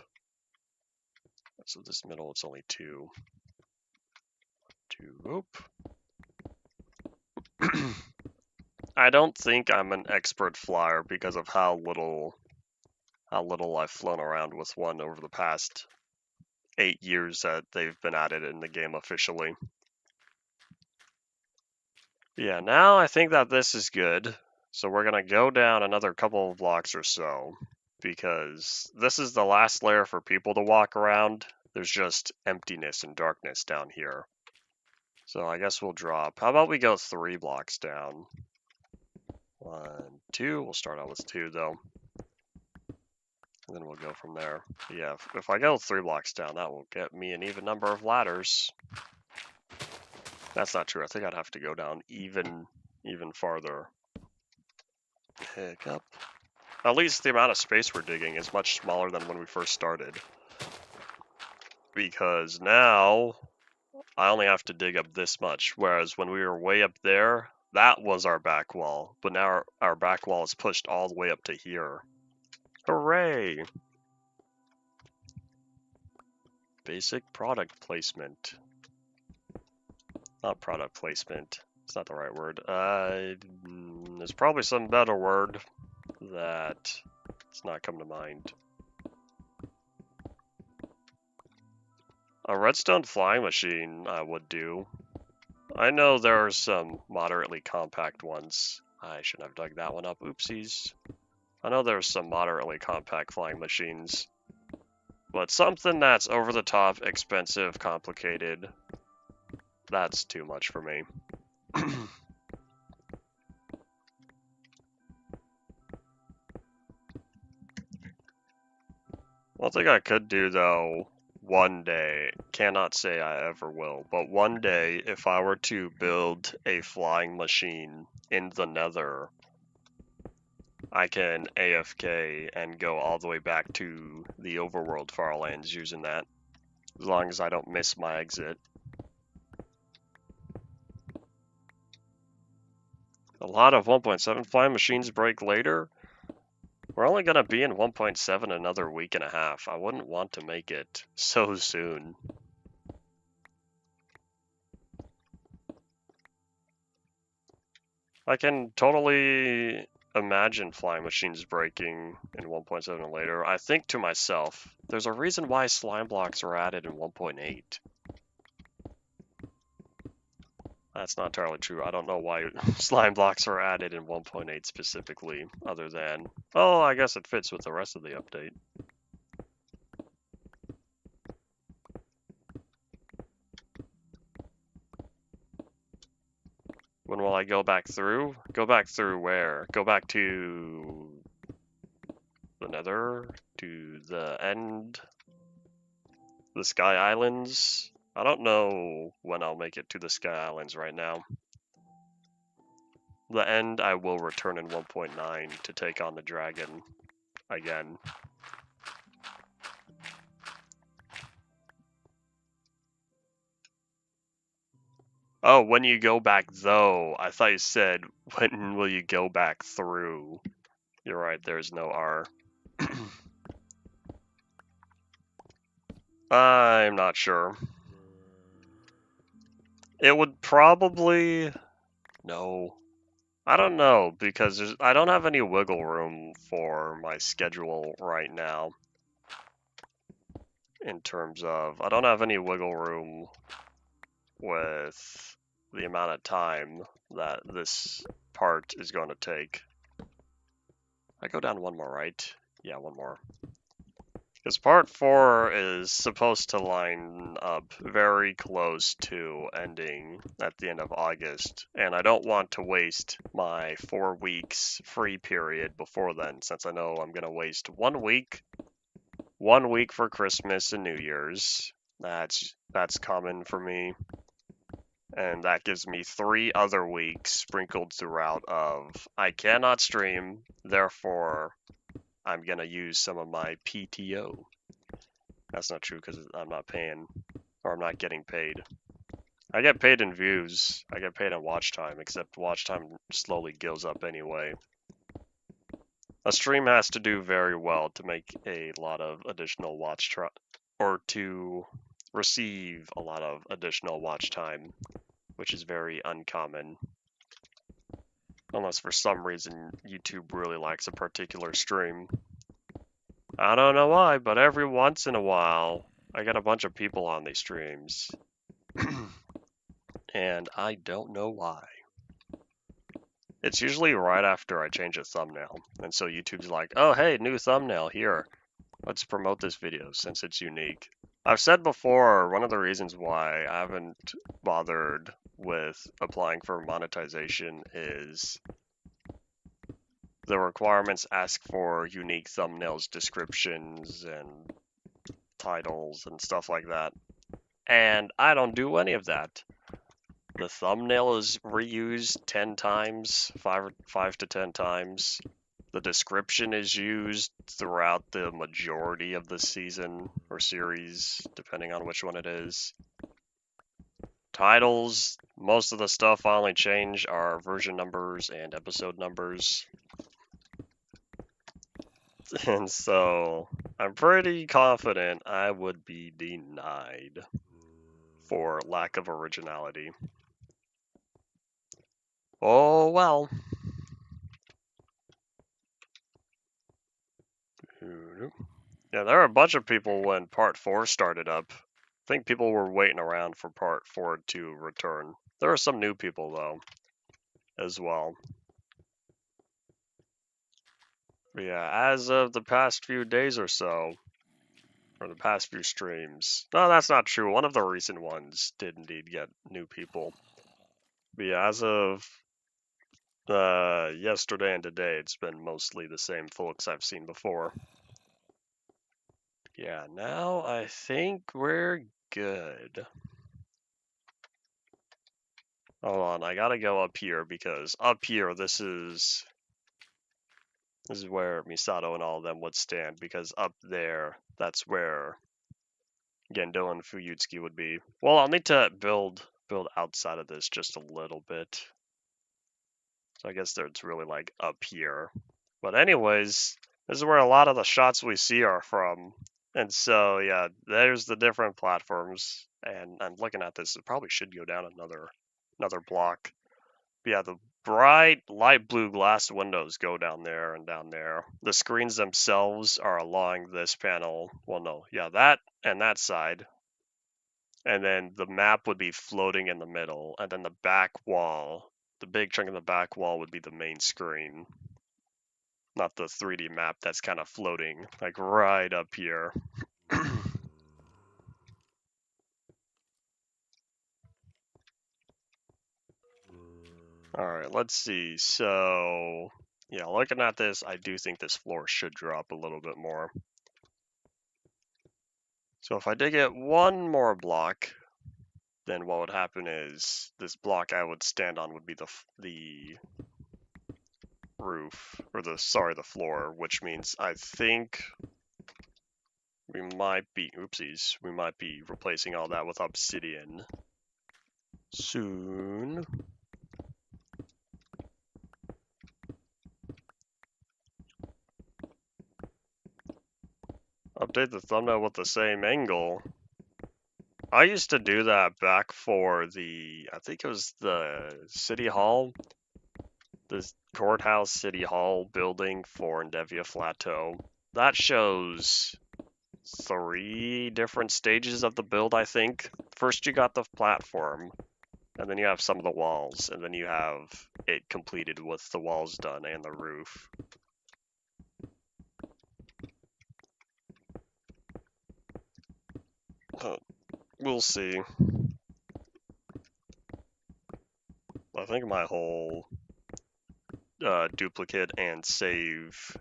So this middle, it's only 2. Oop. I don't think I'm an expert flyer because of how little I've flown around with one over the past 8 years that they've been added in the game officially. Yeah, now I think that this is good. So we're gonna go down another couple of blocks or so, because this is the last layer for people to walk around. There's just emptiness and darkness down here. So I guess we'll drop. How about we go 3 blocks down? 1, 2. We'll start out with 2 though. And then we'll go from there. Yeah, if I go 3 blocks down, that will get me an even number of ladders. That's not true. I think I'd have to go down even farther. Hiccup. At least the amount of space we're digging is much smaller than when we first started. Because now I only have to dig up this much, whereas when we were way up there, that was our back wall. But now our back wall is pushed all the way up to here. Hooray! Basic product placement. Not product placement. It's not the right word. There's probably some better word that it's not come to mind. A redstone flying machine I would do. I know there are some moderately compact ones. I shouldn't have dug that one up. Oopsies. I know there's some moderately compact flying machines. But something that's over the top, expensive, complicated, that's too much for me. One thing I could do though, one day, cannot say I ever will, but one day if I were to build a flying machine in the Nether, I can AFK and go all the way back to the overworld Farlands using that, as long as I don't miss my exit. A lot of 1.7 flying machines break later. We're only going to be in 1.7 another week and a half. I wouldn't want to make it so soon. I can totally imagine flying machines breaking in 1.7 and later. I think to myself, there's a reason why slime blocks are added in 1.8. That's not entirely true. I don't know why slime blocks are added in 1.8 specifically, other than, oh, I guess it fits with the rest of the update. When will I go back through? Go back through where? Go back to the Nether? To the end? The Sky Islands? I don't know when I'll make it to the Sky Islands right now. The end, I will return in 1.9 to take on the dragon again. Oh, when you go back though, I thought you said, when will you go back through? You're right, there's no R. I'm not sure. It would probably... No. I don't know, because I don't have any wiggle room for my schedule right now. In terms of, I don't have any wiggle room with the amount of time that this part is going to take. I go down one more, right? Yeah, one more. Because part 4 is supposed to line up very close to ending at the end of August, and I don't want to waste my 4 weeks free period before then, since I know I'm going to waste 1 week. 1 week for Christmas and New Year's. That's common for me. And that gives me 3 other weeks sprinkled throughout of I cannot stream, therefore I'm gonna use some of my PTO. That's not true because I'm not paying, or I'm not getting paid. I get paid in views, I get paid on watch time, except watch time slowly goes up anyway. A stream has to do very well to make a lot of additional watch time, or to receive a lot of additional watch time, which is very uncommon. Unless for some reason YouTube really likes a particular stream. I don't know why, but every once in a while, I get a bunch of people on these streams. And I don't know why. It's usually right after I change a thumbnail. And so YouTube's like, oh, hey, new thumbnail here. Let's promote this video since it's unique. I've said before, one of the reasons why I haven't bothered with applying for monetization is the requirements ask for unique thumbnails, descriptions, and titles and stuff like that. And I don't do any of that. The thumbnail is reused 10 times, 5 to 10 times. The description is used throughout the majority of the season or series, depending on which one it is. Titles, most of the stuff I only change are version numbers and episode numbers. And so I'm pretty confident I would be denied for lack of originality. Oh well. Yeah, there were a bunch of people when Part 4 started up. I think people were waiting around for Part 4 to return. There are some new people, though, as well. But yeah, as of the past few days or so, or the past few streams. No, that's not true. One of the recent ones did indeed get new people. But yeah, as of yesterday and today, it's been mostly the same folks I've seen before. Yeah, now I think we're good. Hold on, I gotta go up here because up here this is where Misato and all of them would stand, because up there that's where Gendo and Fuyutsuki would be. Well, I'll need to build outside of this just a little bit. So I guess it's really like up here. But anyways, this is where a lot of the shots we see are from. And so yeah, there's the different platforms. And I'm looking at this, it probably should go down another block. But yeah, the bright light blue glass windows go down there and down there. The screens themselves are along this panel. Well, no, yeah, that and that side. And then the map would be floating in the middle. And then the back wall, the big chunk of the back wall would be the main screen. Not the 3D map that's kind of floating, like right up here. Alright, let's see. So, yeah, looking at this, I do think this floor should drop a little bit more. So if I dig it one more block, then what would happen is this block I would stand on would be the roof, or the floor, which means I think we might be, oopsies, we might be replacing all that with obsidian soon. Update the thumbnail with the same angle. I used to do that back for I think it was the City Hall, the Courthouse City Hall building for Endevia Plateau. That shows 3 different stages of the build, I think. First you got the platform, and then you have some of the walls, and then you have it completed with the walls done and the roof. We'll see. I think my whole duplicate and save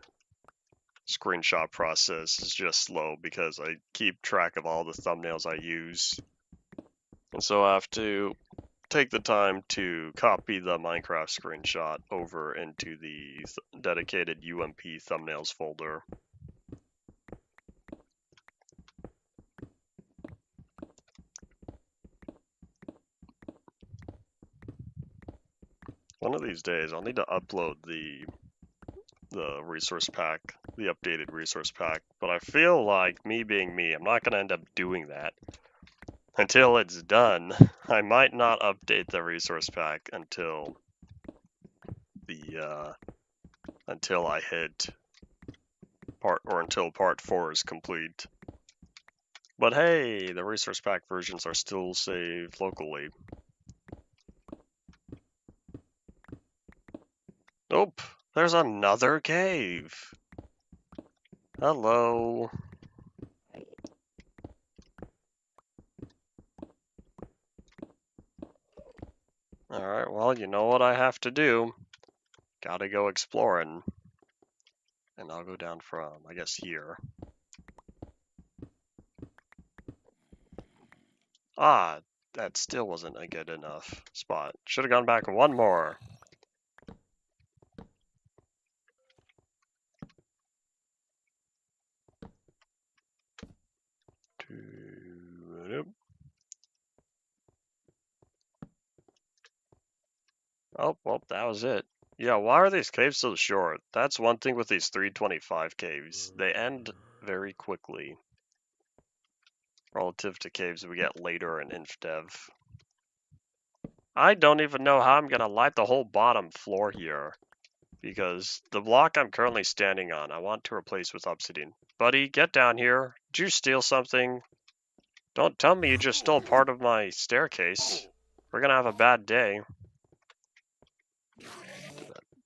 screenshot process is just slow because I keep track of all the thumbnails I use. And so I have to take the time to copy the Minecraft screenshot over into the dedicated UMP thumbnails folder. One of these days I'll need to upload the resource pack, the updated resource pack, but I feel like, me being me, I'm not going to end up doing that until it's done. I might not update the resource pack until until I hit until part 4 is complete. But hey, the resource pack versions are still saved locally. Nope, there's another cave. Hello. Alright, well, you know what I have to do. Gotta go exploring. And I'll go down from, I guess, here. Ah, that still wasn't a good enough spot. Should have gone back one more. Oh, well, that was it. Yeah, why are these caves so short? That's one thing with these 325 caves. They end very quickly relative to caves we get later in InfDev. I don't even know how I'm gonna light the whole bottom floor here, because the block I'm currently standing on, I want to replace with obsidian. Buddy, get down here. Did you steal something? Don't tell me you just stole part of my staircase. We're gonna have a bad day.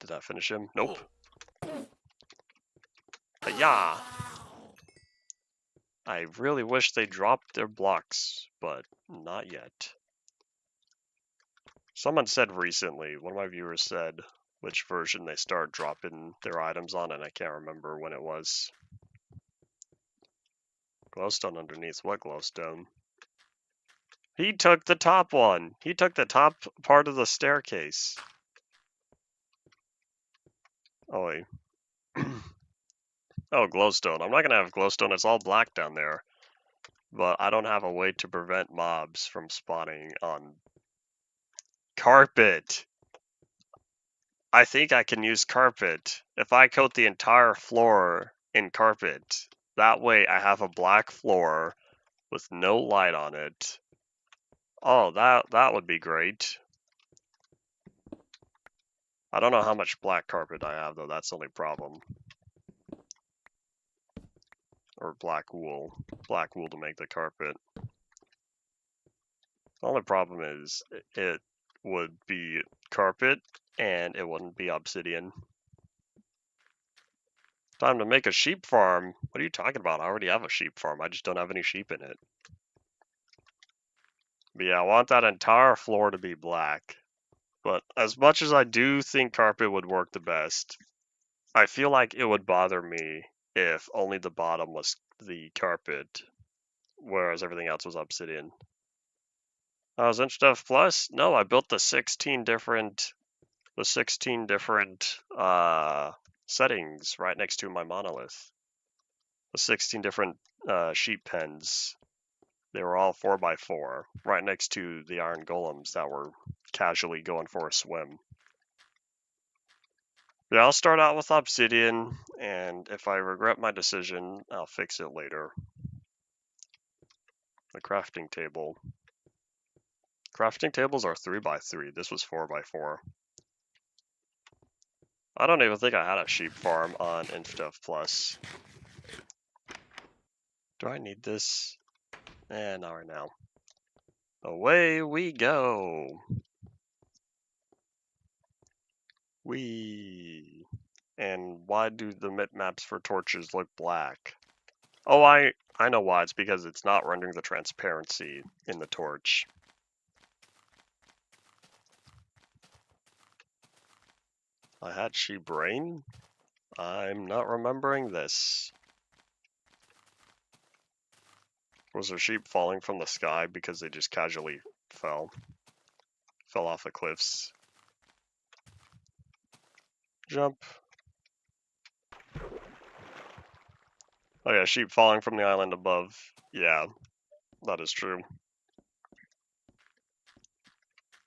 Did that finish him? Nope. Hi-ya! I really wish they dropped their blocks, but not yet. Someone said recently, one of my viewers said which version they start dropping their items on, and I can't remember when it was. Glowstone underneath. What glowstone? He took the top one. He took the top part of the staircase. Oh, wait. Oh, glowstone. I'm not gonna have glowstone. It's all black down there. But I don't have a way to prevent mobs from spawning on carpet. I think I can use carpet. If I coat the entire floor in carpet, that way I have a black floor with no light on it. Oh, that would be great. I don't know how much black carpet I have, though. That's the only problem. Or black wool. Black wool to make the carpet. The only problem is it would be carpet and it wouldn't be obsidian. Time to make a sheep farm. What are you talking about? I already have a sheep farm. I just don't have any sheep in it. But yeah, I want that entire floor to be black. But as much as I do think carpet would work the best, I feel like it would bother me if only the bottom was the carpet, whereas everything else was obsidian. Was InchDev Plus? No, I built the 16 different settings right next to my monolith. The 16 different sheep pens. They were all 4x4, right next to the iron golems that were casually going for a swim. Yeah, I'll start out with obsidian, and if I regret my decision, I'll fix it later. The crafting table. Crafting tables are 3x3. This was 4x4. I don't even think I had a sheep farm on InfDev Plus. Do I need this? Not right now. Away we go. And why do the bitmaps for torches look black? Oh, I know why. It's because it's not rendering the transparency in the torch. I had sheep rain? I'm not remembering this. Was there sheep falling from the sky because they just casually fell off the cliffs? Jump. Oh yeah, sheep falling from the island above. Yeah, that is true.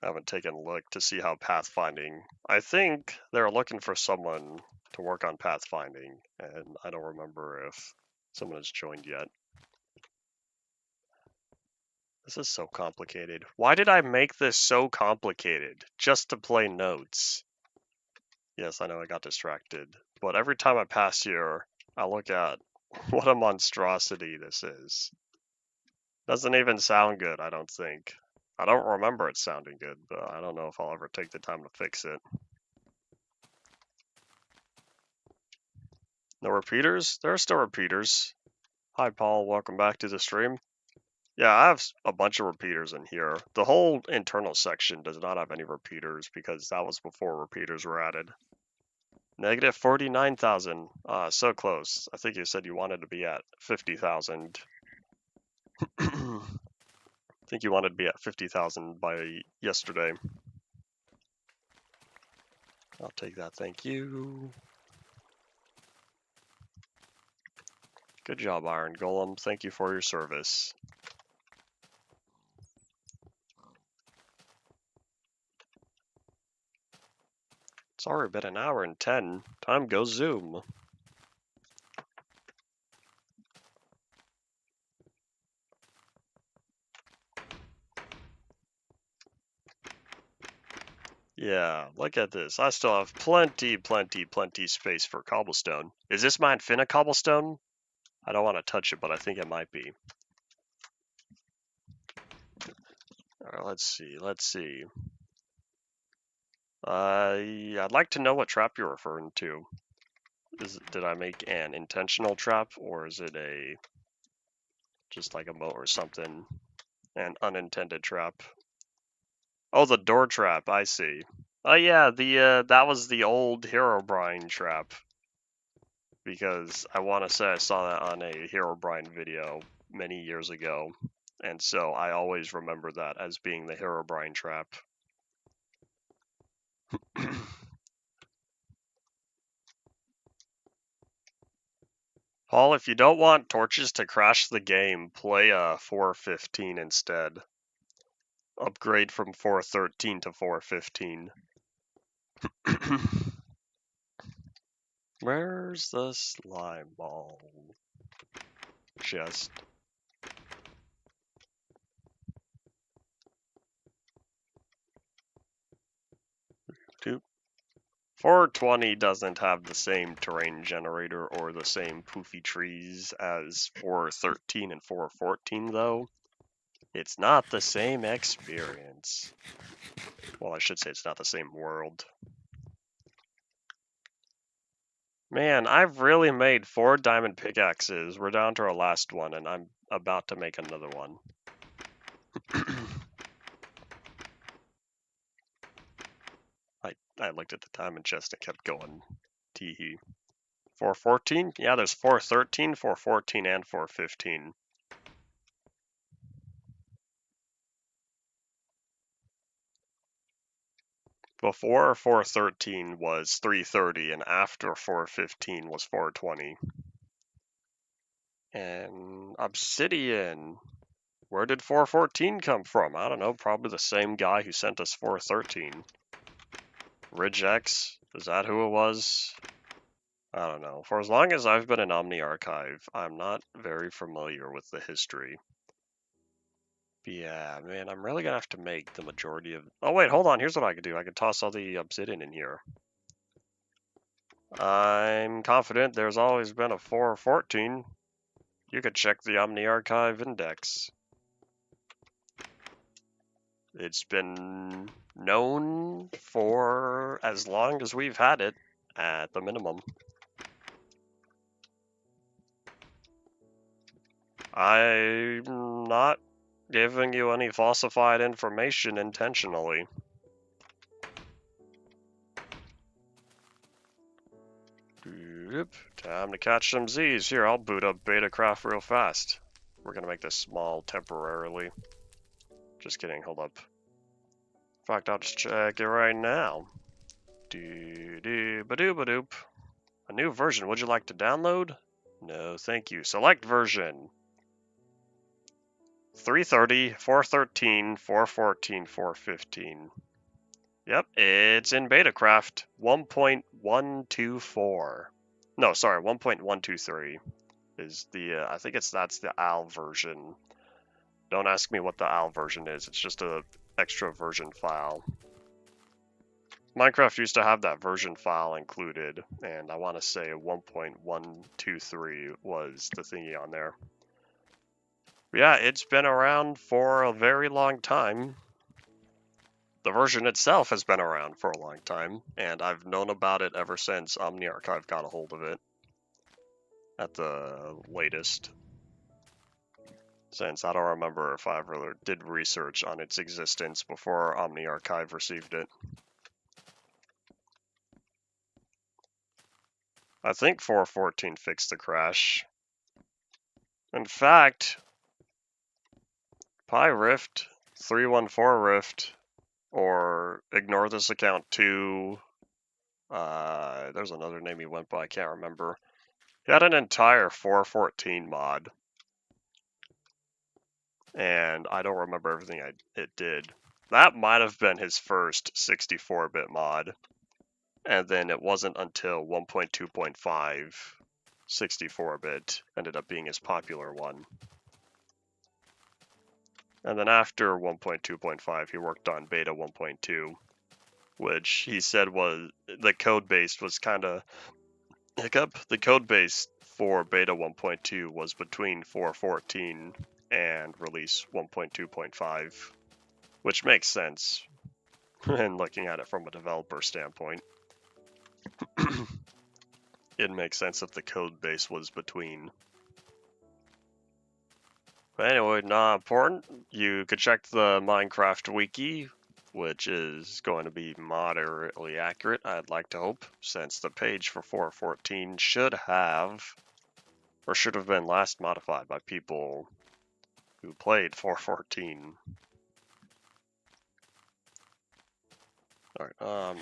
I haven't taken a look to see how pathfinding. I think they're looking for someone to work on pathfinding, and I don't remember if someone has joined yet. This is so complicated. Why did I make this so complicated? Just to play notes. Yes, I know I got distracted. But every time I pass here, I look at what a monstrosity this is. Doesn't even sound good, I don't think. I don't remember it sounding good, but I don't know if I'll ever take the time to fix it. No repeaters? There are still repeaters. Hi, Paul. Welcome back to the stream. Yeah, I have a bunch of repeaters in here. The whole internal section does not have any repeaters because that was before repeaters were added. Negative 49,000. So close. I think you said you wanted to be at 50,000. I think you wanted to be at 50,000 by yesterday. I'll take that, thank you. Good job, Iron Golem. Thank you for your service. It's already been an hour and 10. Time goes zoom. Yeah, look at this. I still have plenty space for cobblestone. Is this my infinite cobblestone? I don't want to touch it, but I think it might be. Alright, let's see. I'd like to know what trap you're referring to. Did I make an intentional trap, or is it just like a moat or something? An unintended trap. Oh, the door trap, I see. Oh yeah, that was the old Herobrine trap. Because I want to say I saw that on a Herobrine video many years ago, and so I always remember that as being the Herobrine trap. Paul, if you don't want torches to crash the game, play 4.15 instead. Upgrade from 4.13 to 4.15. Where's the slime ball? Chest. 420 doesn't have the same terrain generator or the same poofy trees as 413 and 414 though. It's not the same experience. Well, I should say it's not the same world. Man, I've really made 4 diamond pickaxes. We're down to our last one, and I'm about to make another one. I looked at the diamond chest and kept going. Teehee. 414? Yeah, there's 413, 414, and 415. Before 413 was 330, and after 415 was 420. And obsidian. Where did 414 come from? I don't know, probably the same guy who sent us 413. Ridge X, is that who it was? I don't know. For as long as I've been in Omni Archive, I'm not very familiar with the history. But yeah, man, I'm really gonna have to make the majority of... Oh wait, hold on, here's what I could do. I could toss all the obsidian in here. I'm confident there's always been a 414. You could check the Omni Archive index. It's been known for as long as we've had it, at the minimum. I'm not giving you any falsified information intentionally. Time to catch some Z's. Here, I'll boot up Betacraft real fast. We're gonna make this small temporarily. Just kidding, hold up. In fact, I'll just check it right now. Doo-doo-ba-doo-ba-doop. A new version, would you like to download? No, thank you. Select version. 330, 413, 414, 415. Yep, it's in Betacraft 1.124. No, sorry, 1.123 is the, I think that's the AL version. Don't ask me what the AL version is, it's just a extra version file. Minecraft used to have that version file included, and I want to say 1.123 was the thingy on there. But yeah, it's been around for a very long time. The version itself has been around for a long time, and I've known about it ever since OmniArchive got a hold of it at the latest. Since I don't remember if I ever did research on its existence before OmniArchive received it. I think 4.14 fixed the crash. In fact, PyRift, 314 Rift, or Ignore This Account 2, there's another name he went by, I can't remember. He had an entire 4.14 mod. And I don't remember everything it did. That might have been his first 64-bit mod. And then it wasn't until 1.2.5 64-bit ended up being his popular one. And then after 1.2.5, he worked on beta 1.2, which he said was the code base was kind of hiccup. The code base for beta 1.2 was between 4.14 and release 1.2.5, which makes sense and looking at it from a developer standpoint. It makes sense if the code base was between. But anyway, not important. You could check the Minecraft wiki, which is going to be moderately accurate, I'd like to hope, since the page for 4.14 should have been last modified by people who played 4.14. Alright, no.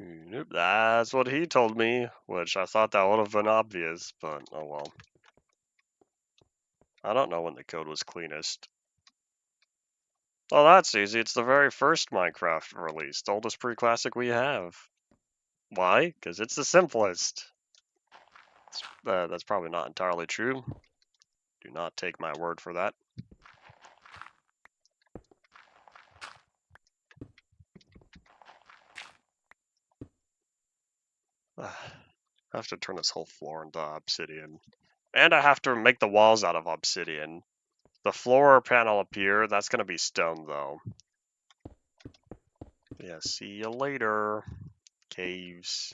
Nope, that's what he told me, which I thought that would have been obvious, but oh well. I don't know when the code was cleanest. Oh, that's easy. It's the very first Minecraft release, the oldest pre-classic we have. Why? Because it's the simplest. That's probably not entirely true. Do not take my word for that. I have to turn this whole floor into obsidian. And I have to make the walls out of obsidian. The floor panel up here, that's going to be stone, though. Yeah, see you later. Caves.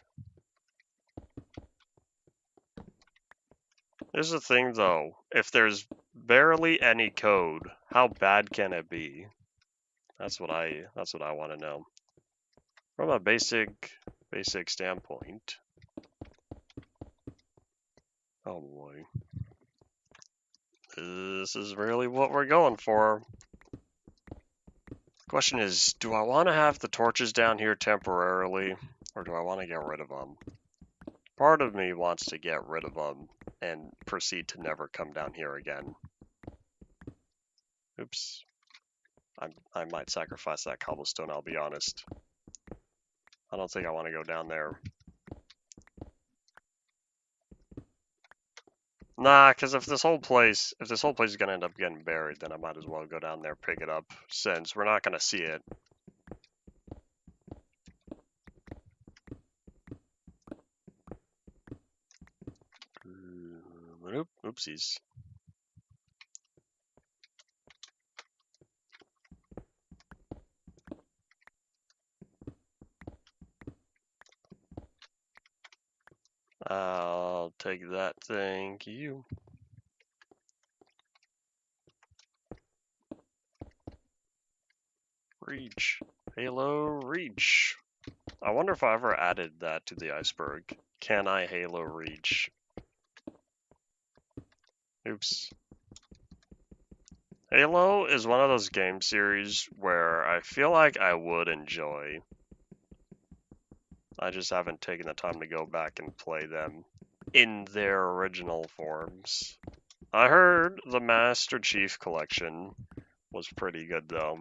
Here's the thing, though. If there's barely any code, how bad can it be? That's what I want to know. From a basic standpoint. Oh boy. This is really what we're going for. Question is, do I want to have the torches down here temporarily, or do I want to get rid of them? Part of me wants to get rid of them and proceed to never come down here again. Oops. I might sacrifice that cobblestone, I'll be honest. I don't think I want to go down there. Nah, because if this whole place is gonna end up getting buried, then I might as well go down there, pick it up, since we're not gonna see it. Oopsies. I'll take that, thank you. Reach. Halo reach. I wonder if I ever added that to the iceberg. Can I Halo reach? Oops. Halo is one of those game series where I feel like I would enjoy. I just haven't taken the time to go back and play them in their original forms. I heard the Master Chief Collection was pretty good though.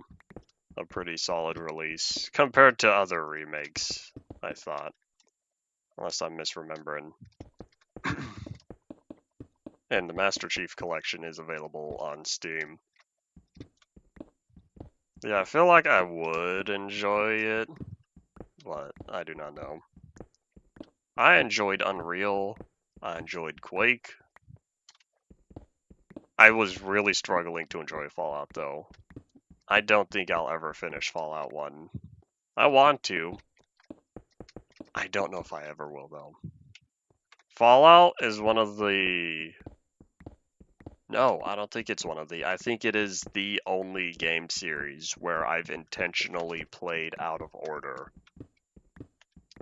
A pretty solid release compared to other remakes, I thought. Unless I'm misremembering. And the Master Chief Collection is available on Steam. Yeah, I feel like I would enjoy it, but I do not know. I enjoyed Unreal. I enjoyed Quake. I was really struggling to enjoy Fallout, though. I don't think I'll ever finish Fallout 1. I want to. I don't know if I ever will, though. Fallout is one of the... No, I don't think it's one of the... I think it is the only game series where I've intentionally played out of order.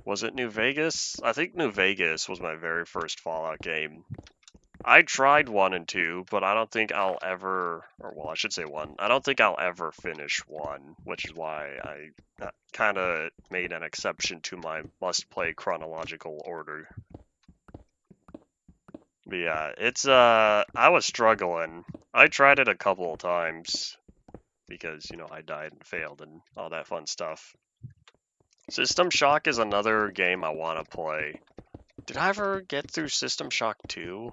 Was it New Vegas? I think New Vegas was my very first Fallout game. I tried 1 and 2, but I don't think I'll ever, or well, I should say 1. I don't think I'll ever finish 1, which is why I kind of made an exception to my must-play chronological order. But yeah, it's, I was struggling. I tried it a couple of times because, you know, I died and failed and all that fun stuff. System Shock is another game I want to play. Did I ever get through System Shock 2?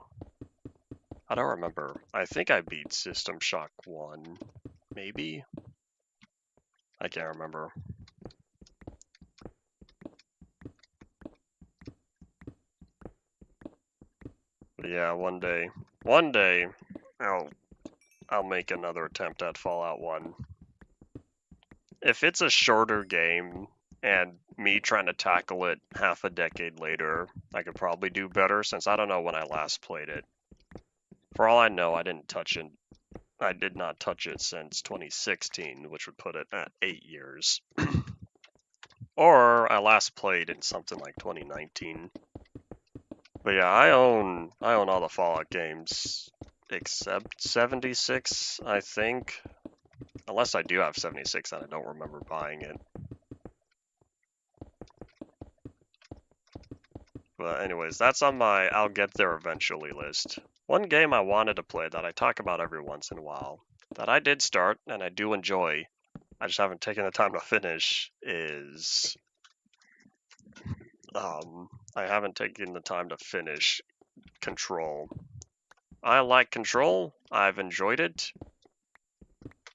I don't remember. I think I beat System Shock 1. Maybe? I can't remember. But yeah, one day, I'll make another attempt at Fallout 1. If it's a shorter game and me trying to tackle it half a decade later, I could probably do better since I don't know when I last played it. For all I know, I did not touch it since 2016, which would put it at 8 years. Or I last played in something like 2019. But yeah, I own all the Fallout games except 76, I think. Unless I do have 76 and I don't remember buying it. But anyways, that's on my I'll get there eventually list. One game I wanted to play that I talk about every once in a while, that I did start and I do enjoy, I just haven't taken the time to finish, is... I haven't taken the time to finish Control. I like Control, I've enjoyed it,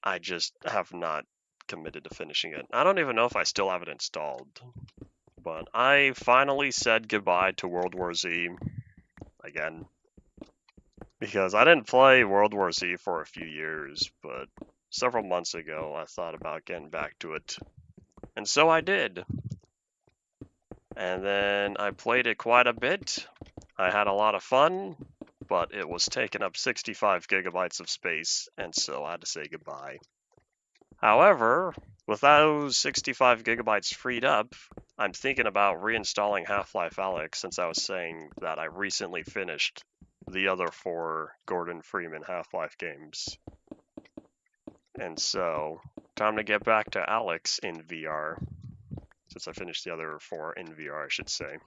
I just have not committed to finishing it. I don't even know if I still have it installed. But I finally said goodbye to World War Z again. Because I didn't play World War Z for a few years, but several months ago I thought about getting back to it. And so I did. And then I played it quite a bit. I had a lot of fun, but it was taking up 65 gigabytes of space, and so I had to say goodbye. However, with those 65 gigabytes freed up, I'm thinking about reinstalling Half-Life Alyx since I was saying that I recently finished the other 4 Gordon Freeman Half-Life games. And so, time to get back to Alyx in VR, since I finished the other 4 in VR, I should say.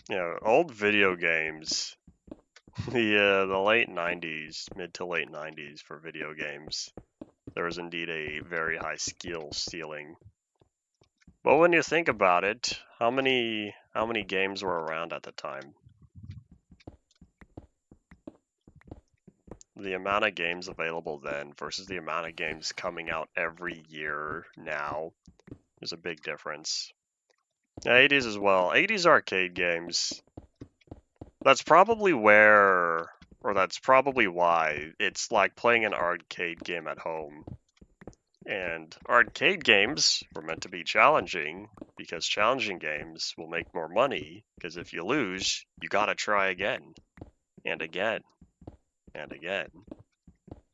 You know, old video games, the late 90s, mid to late 90s for video games, there was indeed a very high skill ceiling. But when you think about it, how many games were around at the time? The amount of games available then versus the amount of games coming out every year now is a big difference. 80s as well. 80s arcade games. That's probably where, or that's probably why, it's like playing an arcade game at home. And arcade games were meant to be challenging, because challenging games will make more money, because if you lose, you gotta try again, and again, and again.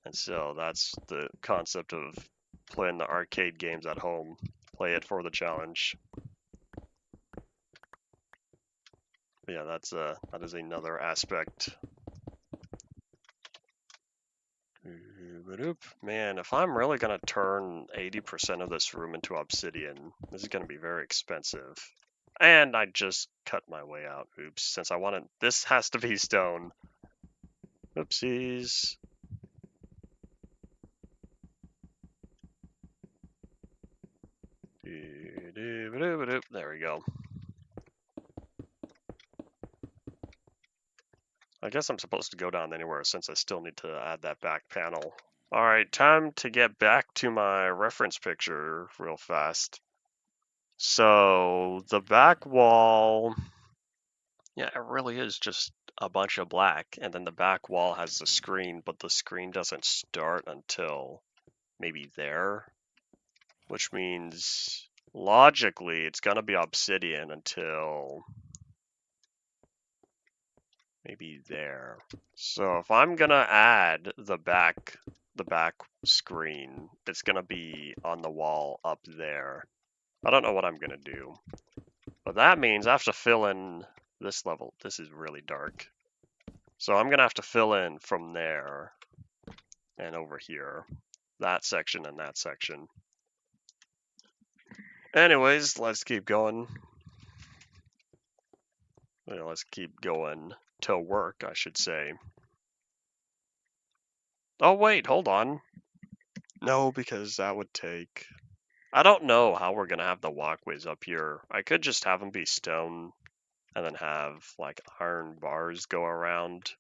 And so that's the concept of playing the arcade games at home. Play it for the challenge. But yeah, that is another aspect. Man, if I'm really gonna turn 80% of this room into obsidian, this is gonna be very expensive. And I just cut my way out. Oops, since I wanted, this has to be stone. Oopsies. There we go. I guess I'm supposed to go down anywhere since I still need to add that back panel. Alright, time to get back to my reference picture real fast. So, the back wall, yeah, it really is just a bunch of black, and then the back wall has the screen, but the screen doesn't start until maybe there, which means logically it's gonna be obsidian until maybe there. So if I'm gonna add the back screen, it's gonna be on the wall up there. I don't know what I'm gonna do, but that means I have to fill in this level. This is really dark. So I'm gonna have to fill in from there and over here, that section and that section. Anyways, let's keep going. Let's keep going to work, I should say. Oh wait, hold on. No, because that would take... I don't know how we're gonna have the walkways up here. I could just have them be stone and then have like iron bars go around.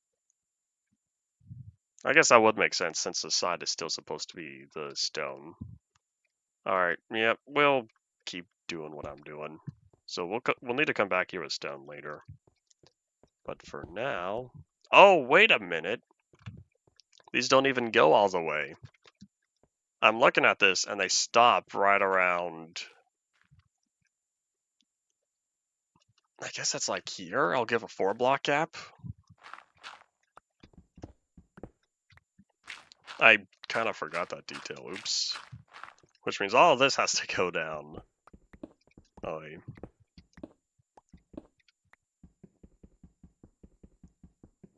I guess that would make sense since the side is still supposed to be the stone. Alright, yep, we'll keep doing what I'm doing. So we'll need to come back here with stone later. But for now... Oh, wait a minute! These don't even go all the way. I'm looking at this and they stop right around... I guess that's like here. I'll give a 4-block gap. I kind of forgot that detail. Oops. Which means all of this has to go down. Oh, wait.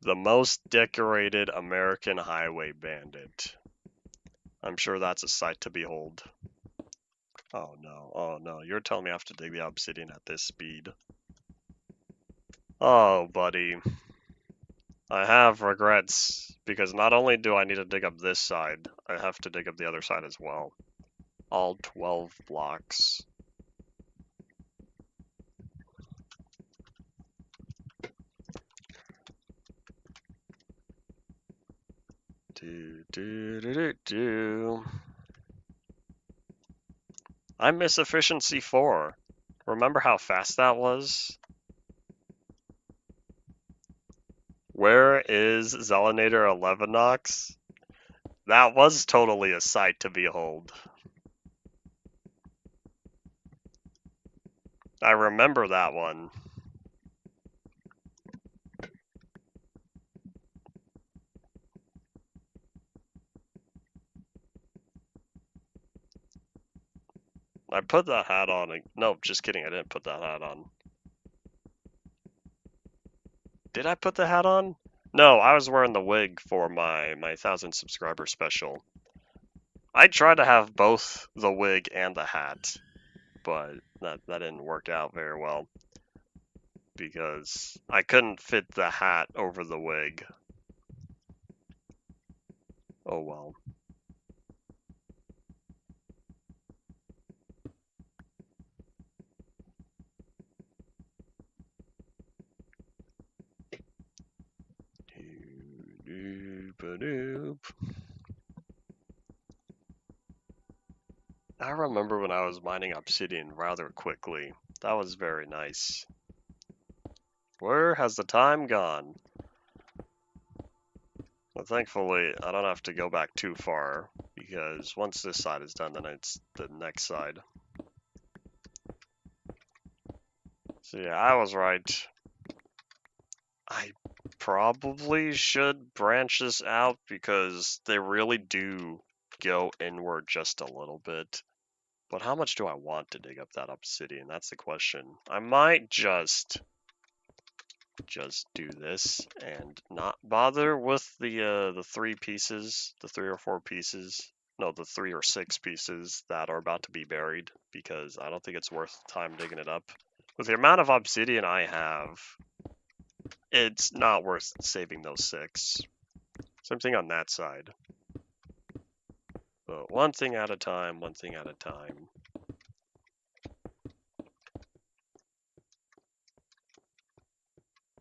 The most decorated American highway bandit. I'm sure that's a sight to behold. Oh no, you're telling me I have to dig the obsidian at this speed. Oh, buddy. I have regrets, because not only do I need to dig up this side, I have to dig up the other side as well. All 12 blocks. I miss efficiency 4. Remember how fast that was? Where is Zelinator 11nox? That was totally a sight to behold. I remember that one. I put that hat on. No, just kidding. I didn't put that hat on. Did I put the hat on? No, I was wearing the wig for my 1,000 subscriber special. I tried to have both the wig and the hat, but that didn't work out very well because I couldn't fit the hat over the wig. Oh well. I remember when I was mining obsidian rather quickly. That was very nice. Where has the time gone? Well, thankfully, I don't have to go back too far, because once this side is done, then it's the next side. So yeah, I was right. I probably should branch this out, because they really do go inward just a little bit. But how much do I want to dig up that obsidian? That's the question. I might just do this and not bother with the 3 pieces, the 3 or 4 pieces. No, the 3 or 6 pieces that are about to be buried, because I don't think it's worth time digging it up. With the amount of obsidian I have, it's not worth saving those 6. Same thing on that side. But one thing at a time, one thing at a time.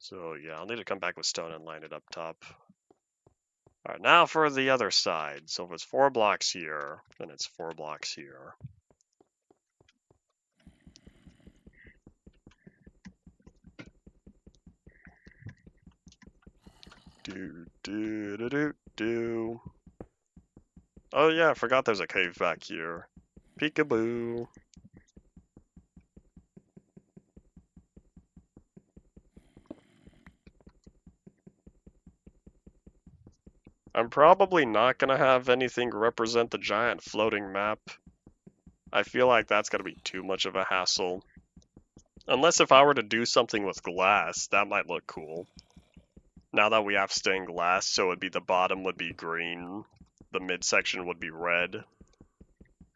So yeah, I'll need to come back with stone and line it up top. Alright, now for the other side. So if it's 4 blocks here, then it's 4 blocks here. Do. Oh yeah, I forgot there's a cave back here. Peekaboo. I'm probably not gonna have anything represent the giant floating map. I feel like that's gonna be too much of a hassle. Unless if I were to do something with glass, that might look cool. Now that we have stained glass, so it'd be the bottom would be green, the midsection would be red,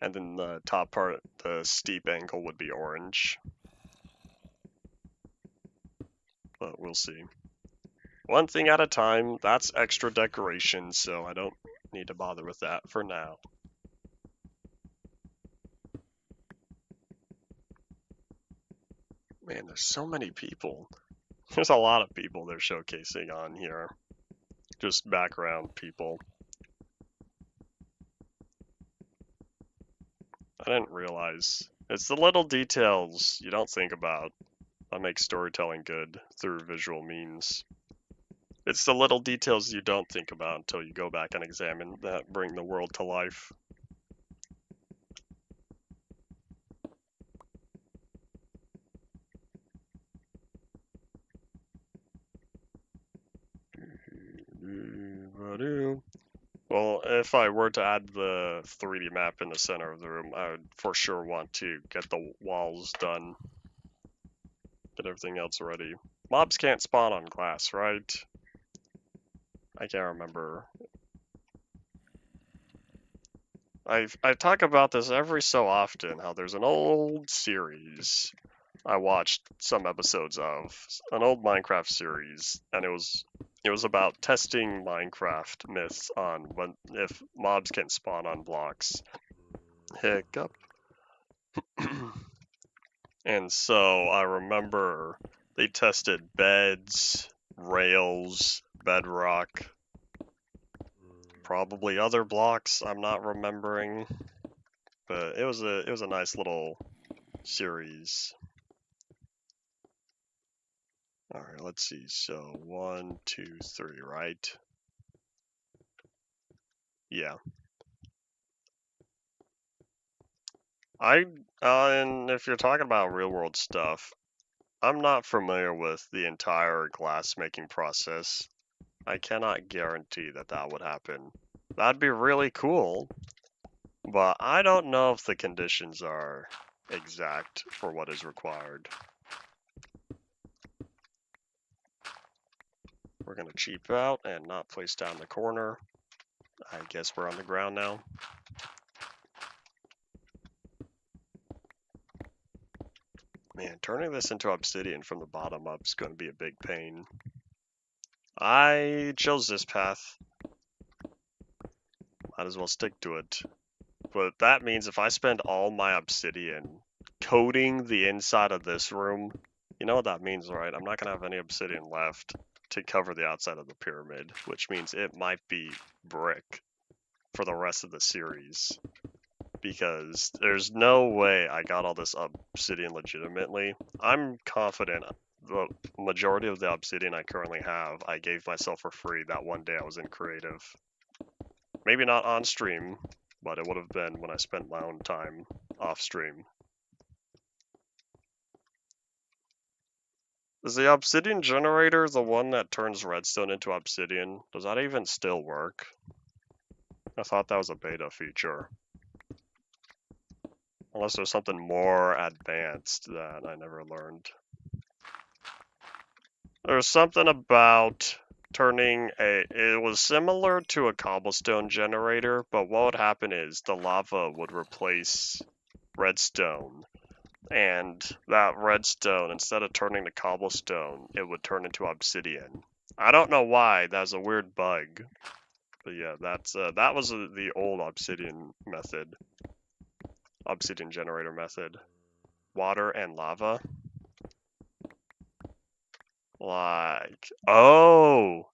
and then the top part, the steep angle would be orange. But we'll see. One thing at a time, that's extra decoration, so I don't need to bother with that for now. Man, there's so many people. There's a lot of people they're showcasing on here. Just background people. I didn't realize. It's the little details you don't think about that make storytelling good through visual means. It's the little details you don't think about until you go back and examine that bring the world to life. Well, if I were to add the 3D map in the center of the room, I would for sure want to get the walls done. Get everything else ready. Mobs can't spawn on glass, right? I can't remember. I talk about this every so often, how there's an old series I watched some episodes of, an old Minecraft series, and it was about testing Minecraft myths on if mobs can spawn on blocks. Hiccup. And so I remember they tested beds, rails, bedrock, probably other blocks I'm not remembering, but it was a nice little series. All right, let's see. So 1, 2, 3, right? Yeah. And if you're talking about real world stuff, I'm not familiar with the entire glass making process. I cannot guarantee that that would happen. That'd be really cool, but I don't know if the conditions are exact for what is required. We're gonna cheap out and not place down the corner. I guess we're on the ground now. Man, turning this into obsidian from the bottom up is going to be a big pain. I chose this path. Might as well stick to it. But that means if I spend all my obsidian coating the inside of this room, you know what that means, right? I'm not going to have any obsidian left to cover the outside of the pyramid, which means it might be brick for the rest of the series. Because there's no way I got all this obsidian legitimately. I'm confident the majority of the obsidian I currently have, I gave myself for free that one day I was in creative. Maybe not on stream, but it would have been when I spent my own time off stream. Is the obsidian generator the one that turns redstone into obsidian? Does that even still work? I thought that was a beta feature. Unless there's something more advanced that I never learned. There's something about turning it was similar to a cobblestone generator, but what would happen is the lava would replace redstone. And that redstone, instead of turning to cobblestone, it would turn into obsidian. I don't know why, that's a weird bug. But yeah, that was the old obsidian method. Obsidian generator method. Water and lava. Like, oh,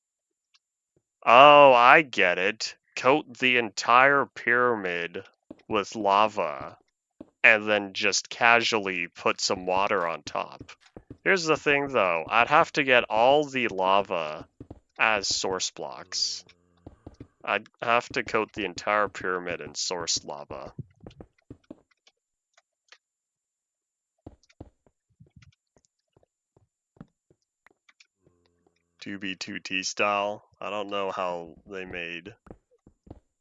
I get it. Coat the entire pyramid with lava and then just casually put some water on top. Here's the thing though, I'd have to get all the lava as source blocks. I'd have to coat the entire pyramid in source lava. 2B2T style. I don't know how they made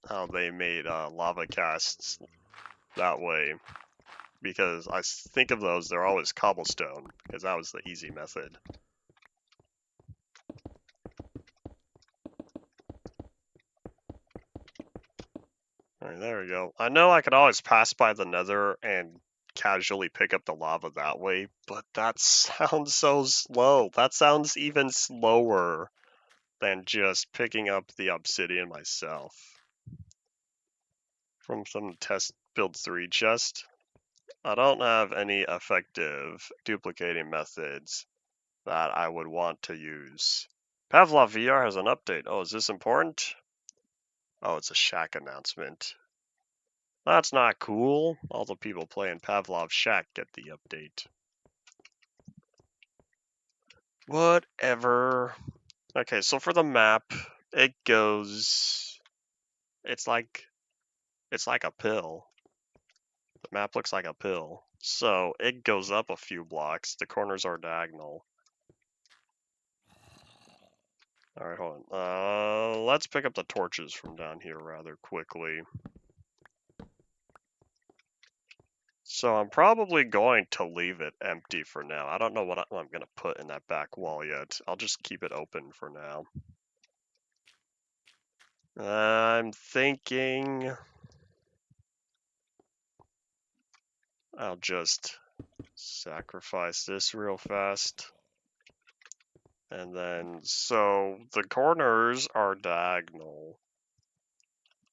lava casts that way, because I think of those, they're always cobblestone, because that was the easy method. Alright, there we go. I know I could always pass by the nether and casually pick up the lava that way, but that sounds so slow. That sounds even slower than just picking up the obsidian myself. From some test build 3 chest. I don't have any effective duplicating methods that I would want to use. Pavlov VR has an update. Oh, is this important? Oh, it's a Shack announcement. That's not cool. All the people playing Pavlov Shack get the update. Whatever. Okay, so for the map, it goes... It's like a pill. The map looks like a pill. So it goes up a few blocks. The corners are diagonal. Alright, hold on. Let's pick up the torches from down here rather quickly. So I'm probably going to leave it empty for now. I don't know what I'm going to put in that back wall yet. I'll just keep it open for now. I'm thinking I'll just sacrifice this real fast. And then, so the corners are diagonal,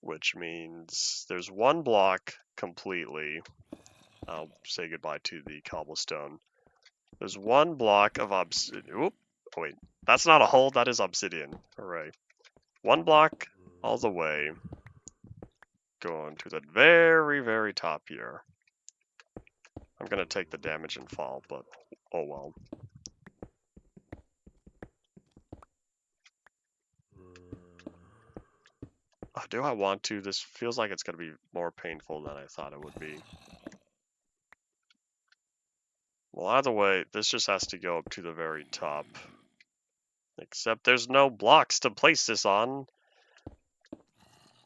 which means there's one block completely. I'll say goodbye to the cobblestone. There's one block of obsidian. Oop, oh wait, that's not a hole, that is obsidian. Hooray. One block all the way, going to the very, very top here. I'm gonna take the damage and fall, but oh well. Oh, do I want to? This feels like it's gonna be more painful than I thought it would be. Well, either way, this just has to go up to the very top. Except there's no blocks to place this on.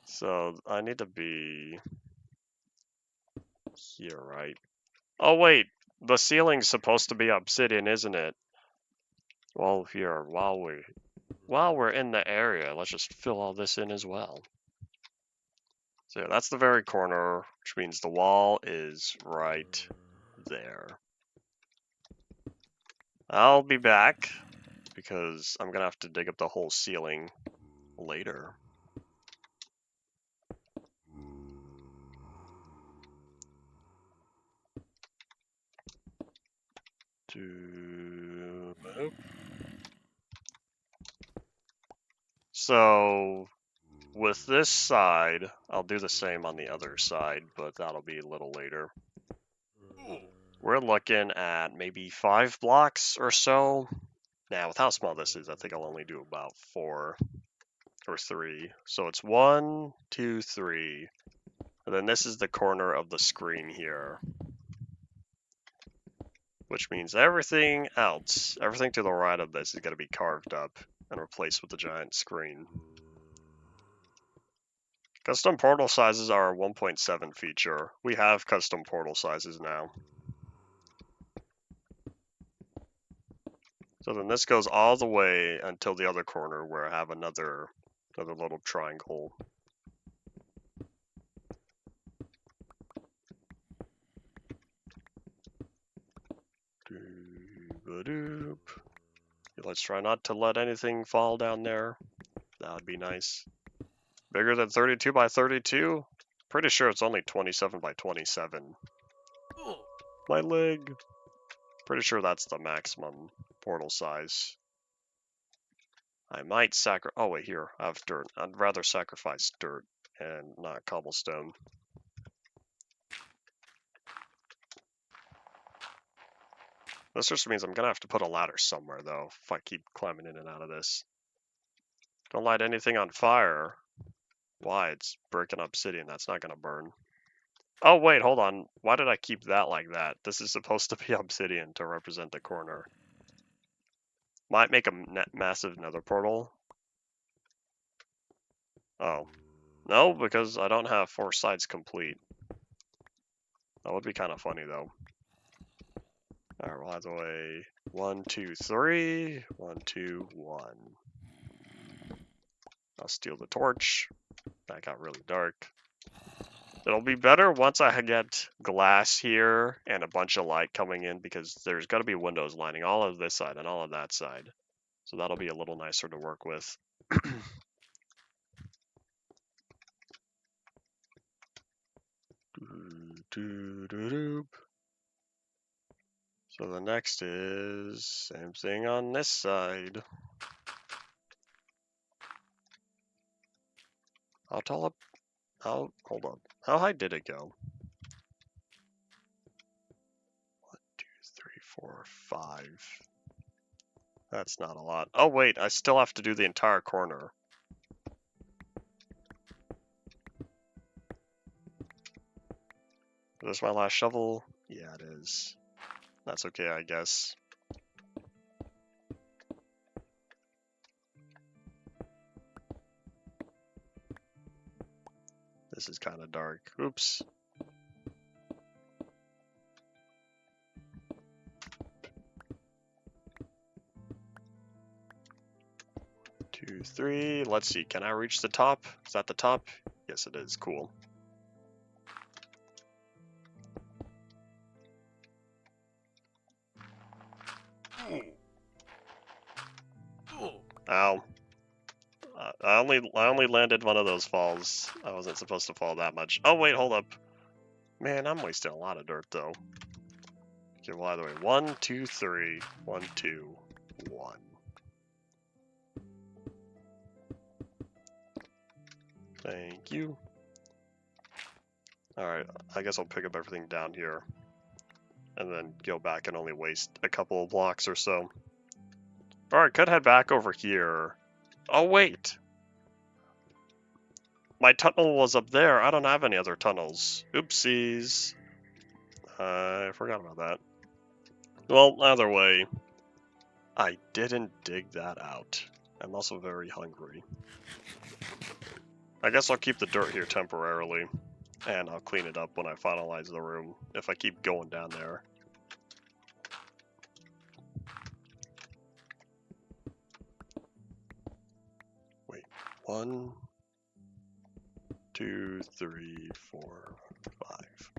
So I need to be here, right? Oh wait, the ceiling's supposed to be obsidian, isn't it? Well, here, while we're in the area, let's just fill all this in as well. So yeah, that's the very corner, which means the wall is right there. I'll be back because I'm gonna have to dig up the whole ceiling later. So with this side, I'll do the same on the other side, but that'll be a little later. We're looking at maybe 5 blocks or so. Now, with how small this is, I think I'll only do about 4 or 3. So it's 1, 2, 3. And then this is the corner of the screen here. Which means everything else, everything to the right of this is going to be carved up and replaced with the giant screen. Custom portal sizes are a 1.7 feature. We have custom portal sizes now. So then this goes all the way until the other corner where I have another little triangle. Let's try not to let anything fall down there. That would be nice. Bigger than 32 by 32? Pretty sure it's only 27 by 27. My leg. Pretty sure that's the maximum portal size. I might oh wait, here, I have dirt. I'd rather sacrifice dirt and not cobblestone. This just means I'm gonna have to put a ladder somewhere though, if I keep climbing in and out of this. Don't light anything on fire. Why? It's breaking obsidian, that's not gonna burn. Oh wait, hold on. Why did I keep that like that? This is supposed to be obsidian to represent the corner. Might make a massive nether portal. Oh. No, because I don't have 4 sides complete. That would be kind of funny though. Alright, we'll have the way 1, 2, 3. 1, 2, 1. I'll steal the torch. That got really dark. It'll be better once I get glass here and a bunch of light coming in, because there's got to be windows lining all of this side and all of that side. So that'll be a little nicer to work with. So the next is same thing on this side. How tall up? Hold on. How high did it go? 1, 2, 3, 4, 5. That's not a lot. Oh wait, I still have to do the entire corner. Is this my last shovel? Yeah, it is. That's okay, I guess. This is kind of dark. Oops. Two, 3. Let's see. Can I reach the top? Is that the top? Yes, it is. Cool. Ow. I only landed one of those falls. I wasn't supposed to fall that much. Oh wait, hold up. Man, I'm wasting a lot of dirt though. Okay, well either way. 1, 2, 3. 1, 2, 1. Thank you. Alright, I guess I'll pick up everything down here. And then go back and only waste a couple of blocks or so. Alright, could head back over here. Oh wait! My tunnel was up there. I don't have any other tunnels. Oopsies. I forgot about that. Well, either way, I didn't dig that out. I'm also very hungry. I guess I'll keep the dirt here temporarily, and I'll clean it up when I finalize the room, if I keep going down there. Wait, 1, 2, 3, 4, 5.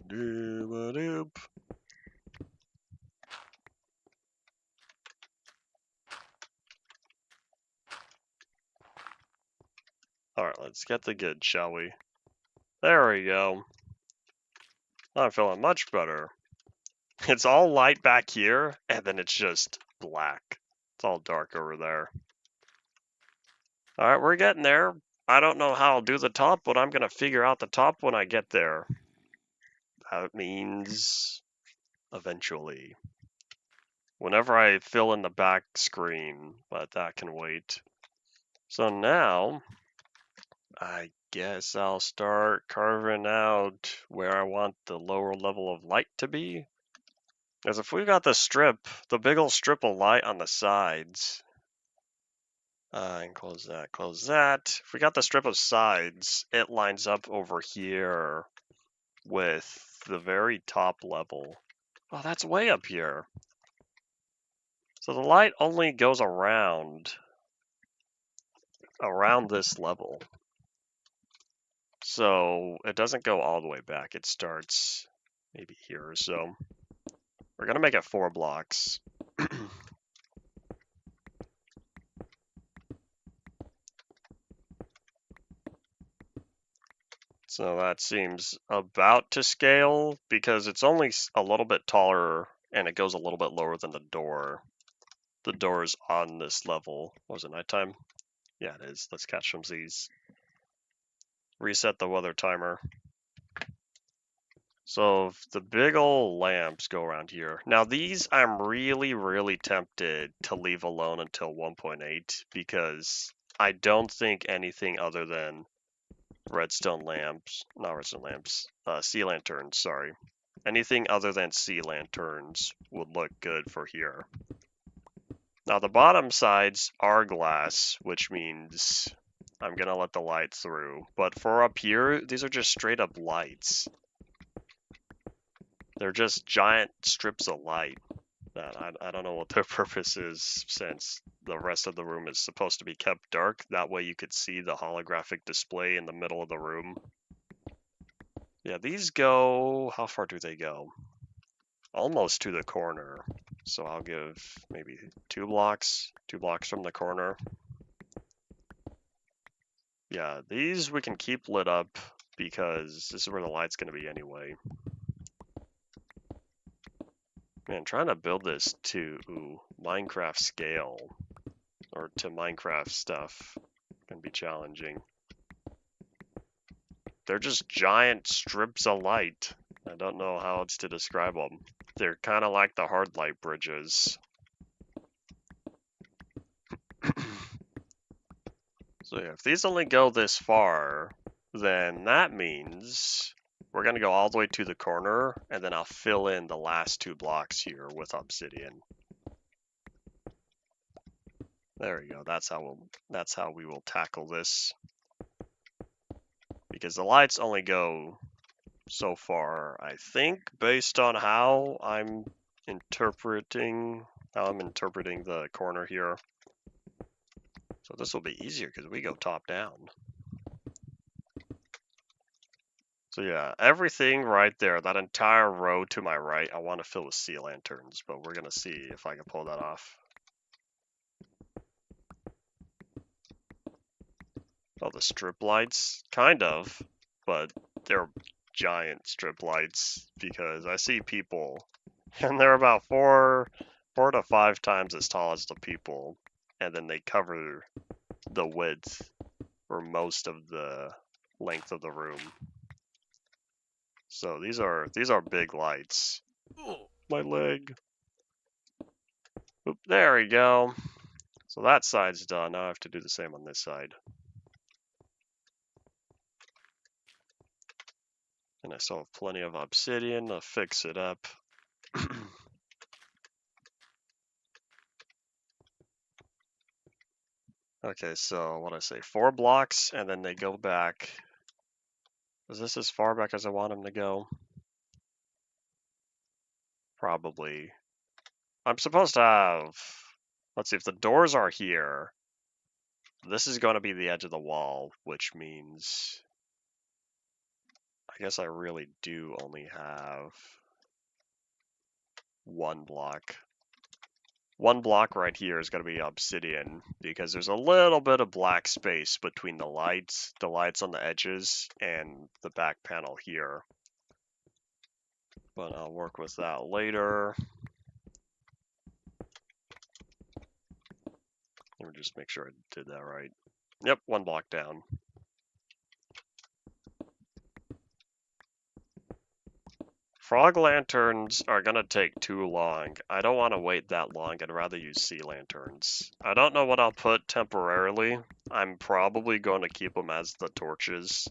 Doop. Alright, let's get the good, shall we? There we go. I'm feeling much better. It's all light back here, and then it's just black. It's all dark over there. Alright, we're getting there. I don't know how I'll do the top, but I'm going to figure out the top when I get there. That means eventually. Whenever I fill in the back screen, but that can wait. So now, I guess I'll start carving out where I want the lower level of light to be. Because if we've got the strip, the big old strip of light on the sides, and close that, close that. If we got the strip of sides, it lines up over here with the very top level. Oh, that's way up here. So the light only goes around this level. So it doesn't go all the way back. It starts maybe here or so. We're gonna make it 4 blocks. So that seems about to scale because it's only a little bit taller and it goes a little bit lower than the door. The door is on this level. Was it nighttime? Yeah, it is. Let's catch some Z's. Reset the weather timer. So the big old lamps go around here. Now these I'm really tempted to leave alone until 1.8 because I don't think anything other than sea lanterns, sorry. Anything other than sea lanterns would look good for here. Now the bottom sides are glass, which means I'm gonna let the light through. But for up here, these are just straight up lights. They're just giant strips of light that I don't know what their purpose is, since the rest of the room is supposed to be kept dark. That way you could see the holographic display in the middle of the room. Yeah, these go, how far do they go? Almost to the corner. So I'll give maybe 2 blocks from the corner. Yeah, these we can keep lit up because this is where the light's going to be anyway. Man, trying to build this to Minecraft scale or to Minecraft stuff can be challenging. They're just giant strips of light. I don't know how else to describe them. They're kind of like the hard light bridges. So yeah, if these only go this far, then that means we're going to go all the way to the corner, and then I'll fill in the last 2 blocks here with obsidian. There we go. That's how we will tackle this. Because the lights only go so far, I think, based on how I'm interpreting the corner here. So this will be easier because we go top down. So yeah, everything right there, that entire row to my right, I want to fill with sea lanterns, but we're going to see if I can pull that off. Oh, the strip lights? Kind of, but they're giant strip lights because I see people and they're about 4 to 5 times as tall as the people, and then they cover the width or most of the length of the room. So these are big lights. Oh, my leg. Oop, there we go. So that side's done. Now I have to do the same on this side. And I still have plenty of obsidian to fix it up. Okay, so what I say, 4 blocks, and then they go back. Is this as far back as I want them to go? Probably. I'm supposed to have, let's see, if the doors are here, this is going to be the edge of the wall, which means I guess I really do only have 1 block. 1 block right here is going to be obsidian because there's a little bit of black space between the lights on the edges, and the back panel here. But I'll work with that later. Let me just make sure I did that right. Yep, 1 block down. Frog lanterns are going to take too long. I don't want to wait that long. I'd rather use sea lanterns. I don't know what I'll put temporarily. I'm probably going to keep them as the torches.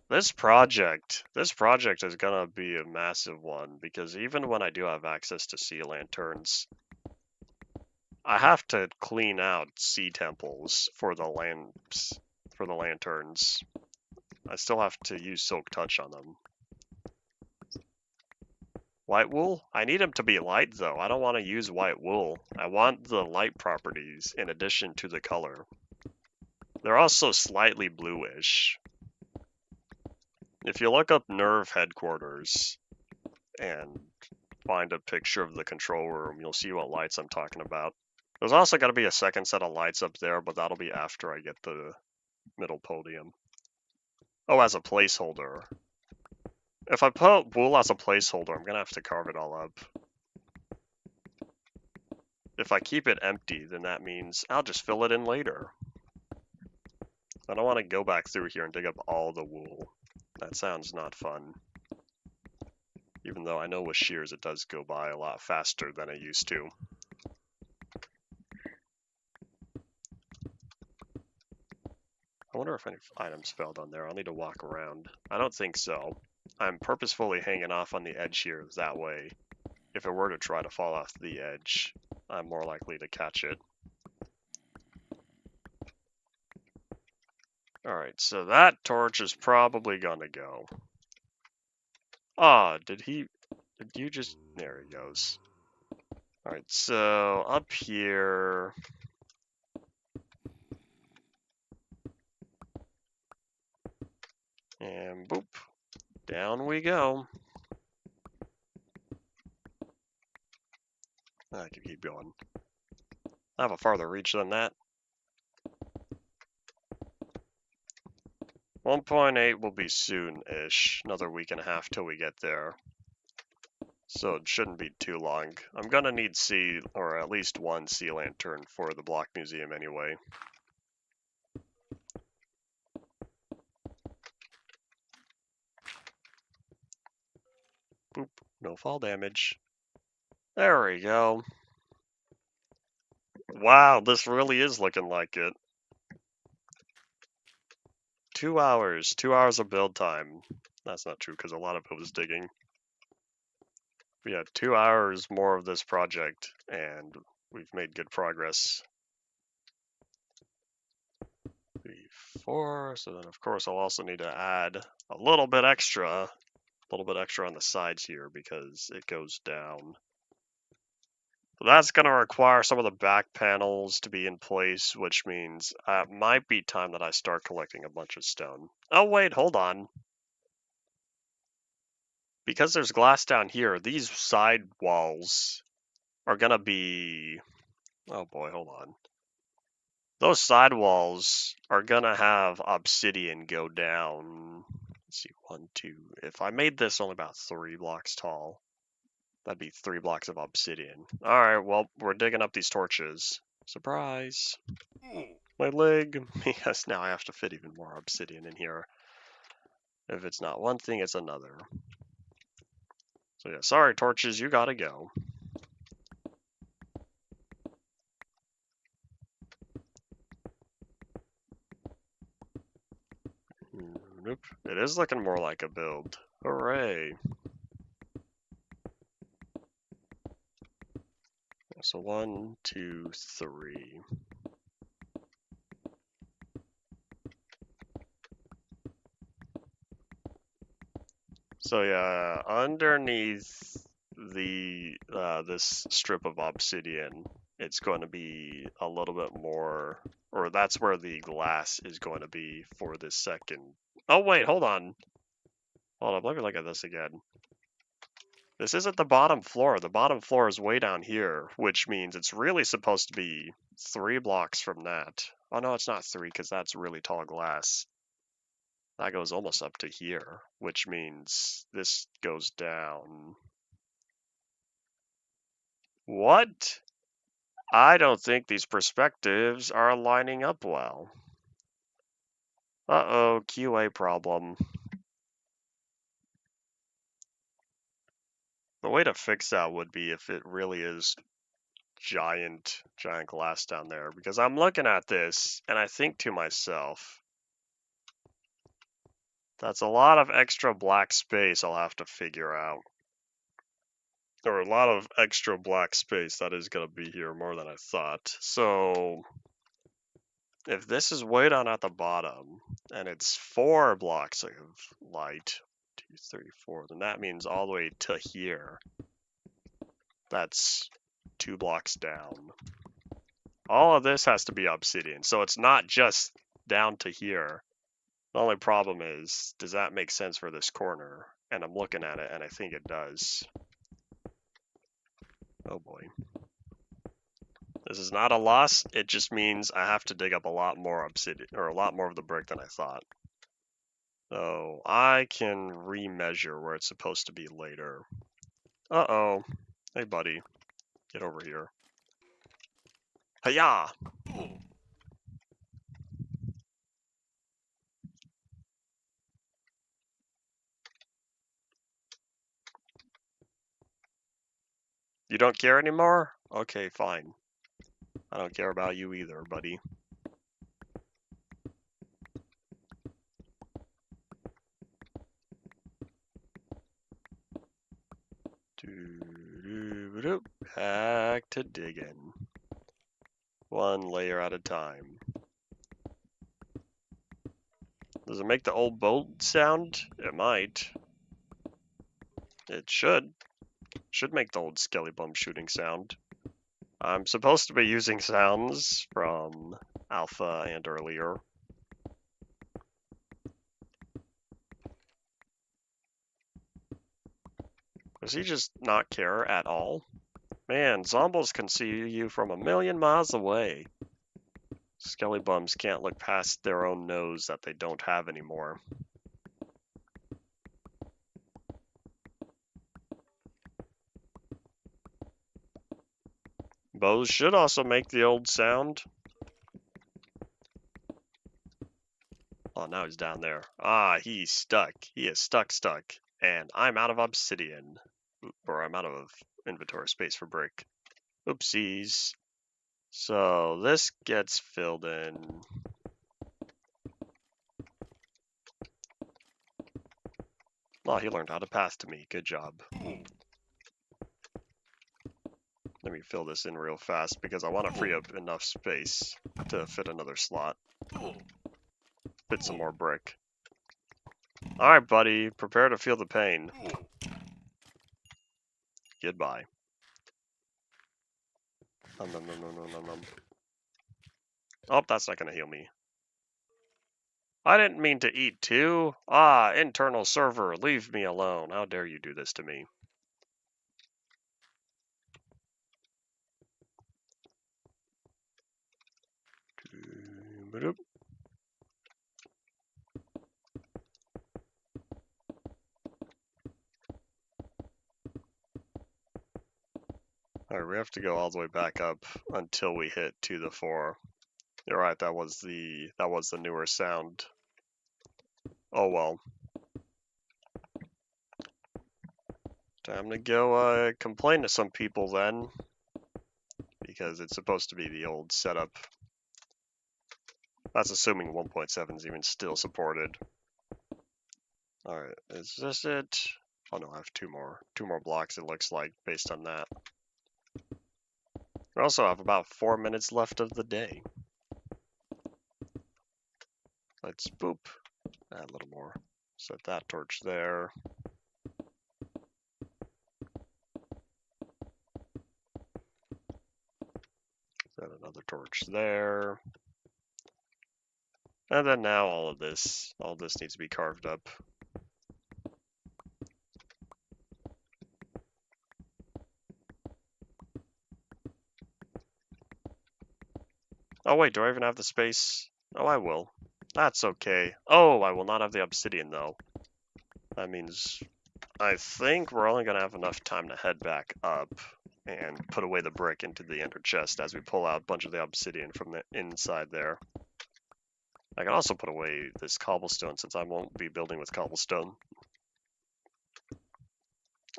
This project is going to be a massive one because even when I do have access to sea lanterns, I have to clean out sea temples for the lamps, for the lanterns. I still have to use Silk Touch on them. White wool? I need them to be light though. I don't want to use white wool. I want the light properties in addition to the color. They're also slightly bluish. If you look up Nerve headquarters, and find a picture of the control room, you'll see what lights I'm talking about. There's also got to be a second set of lights up there, but that'll be after I get the middle podium. Oh, as a placeholder. If I put wool as a placeholder, I'm gonna have to carve it all up. If I keep it empty, then that means I'll just fill it in later. I don't want to go back through here and dig up all the wool. That sounds not fun. Even though I know with shears it does go by a lot faster than it used to. I wonder if any items fell down there. I'll need to walk around. I don't think so. I'm purposefully hanging off on the edge here that way. If it were to try to fall off the edge, I'm more likely to catch it. Alright, so that torch is probably gonna go. Ah, did you just, there he goes. Alright, so up here. And boop, down we go. I can keep going. I have a farther reach than that. 1.8 will be soon-ish, another week and a half till we get there. So it shouldn't be too long. I'm gonna need or at least one sea lantern for the block museum anyway. Boop, no fall damage. There we go. Wow, this really is looking like it. 2 hours. 2 hours of build time. That's not true because a lot of it was digging. But yeah, 2 hours more of this project and we've made good progress. 3, 4. So then of course I'll also need to add a little bit extra on the sides here because it goes down. So that's going to require some of the back panels to be in place, which means it might be time that I start collecting a bunch of stone. Oh wait, hold on. Because there's glass down here, these side walls are going to be... Oh boy, hold on. Those side walls are going to have obsidian go down. Let's see, 1, 2. If I made this only about 3 blocks tall, that'd be 3 blocks of obsidian. Alright, well, we're digging up these torches. Surprise! My leg! Yes, now I have to fit even more obsidian in here. If it's not one thing, it's another. So yeah, sorry torches, you gotta go. Nope. It is looking more like a build. Hooray! So 1, 2, 3. So yeah, underneath the this strip of obsidian, it's going to be a little bit more, or that's where the glass is going to be for this second. Oh wait, hold on. Hold on, let me look at this again. This isn't the bottom floor. The bottom floor is way down here, which means it's really supposed to be 3 blocks from that. Oh no, it's not 3 because that's really tall glass. That goes almost up to here, which means this goes down. What? I don't think these perspectives are lining up well. Uh-oh, QA problem. The way to fix that would be if it really is giant glass down there, because I'm looking at this and I think to myself, that's a lot of extra black space I'll have to figure out. Or a lot of extra black space that is going to be here more than I thought. So if this is way down at the bottom and it's 4 blocks of light, 2, 3, 4, then that means all the way to here. That's 2 blocks down. All of this has to be obsidian. So it's not just down to here. The only problem is, does that make sense for this corner? And I'm looking at it, and I think it does. Oh boy. This is not a loss, it just means I have to dig up a lot more obsidian, or a lot more of the brick than I thought. So I can remeasure where it's supposed to be later. Uh-oh. Hey buddy, get over here. Hiya! You don't care anymore? Okay, fine. I don't care about you either, buddy. Back to digging. One layer at a time. Does it make the old bolt sound? It might. It should. Should make the old skelly bum shooting sound. I'm supposed to be using sounds from alpha and earlier. Does he just not care at all? Man, zombies can see you from a million miles away. Skelly bums can't look past their own nose that they don't have anymore. Bows should also make the old sound. Oh, now he's down there. Ah, he's stuck. He is stuck. And I'm out of obsidian. Or I'm out of inventory space for brick. Oopsies. So this gets filled in. Oh, he learned how to pass to me. Good job. Let me fill this in real fast because I want to free up enough space to fit another slot. Fit some more brick. Alright, buddy. Prepare to feel the pain. Goodbye. Nom, nom, nom, nom, nom, nom, nom. Oh, that's not going to heal me. I didn't mean to eat too. Ah, internal server, leave me alone. How dare you do this to me? Alright, we have to go all the way back up until we hit 2 to the 4. You're right, that was the newer sound. Oh well. Time to go complain to some people then. Because it's supposed to be the old setup. That's assuming 1.7 is even still supported. Alright, is this it? Oh no, I have two more blocks it looks like based on that. We also have about 4 minutes left of the day. Let's boop. Add a little more. Set that torch there. Set another torch there. And then now all this needs to be carved up. Oh wait, do I even have the space? Oh, I will. That's okay. Oh, I will not have the obsidian though. That means I think we're only gonna have enough time to head back up and put away the brick into the ender chest as we pull out a bunch of the obsidian from the inside there. I can also put away this cobblestone since I won't be building with cobblestone.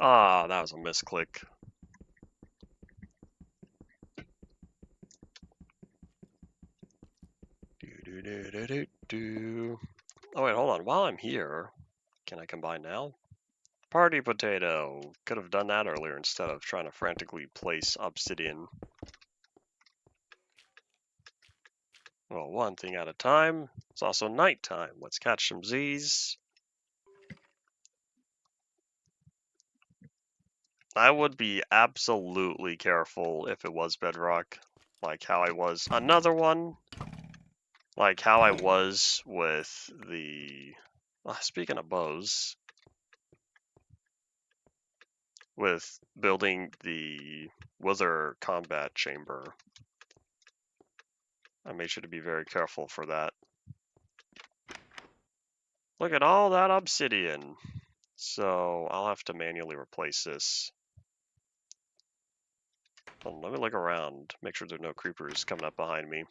Ah, that was a misclick. Oh wait, hold on. While I'm here, can I combine now? Party potato. Could have done that earlier instead of trying to frantically place obsidian. Well, one thing at a time. It's also nighttime. Let's catch some Z's. I would be absolutely careful if it was bedrock, like how I was. Another one? like how I was with the, speaking of bows, with building the Wither combat chamber, I made sure to be very careful for that. Look at all that obsidian. So I'll have to manually replace this. Let me look around, make sure there are no creepers coming up behind me.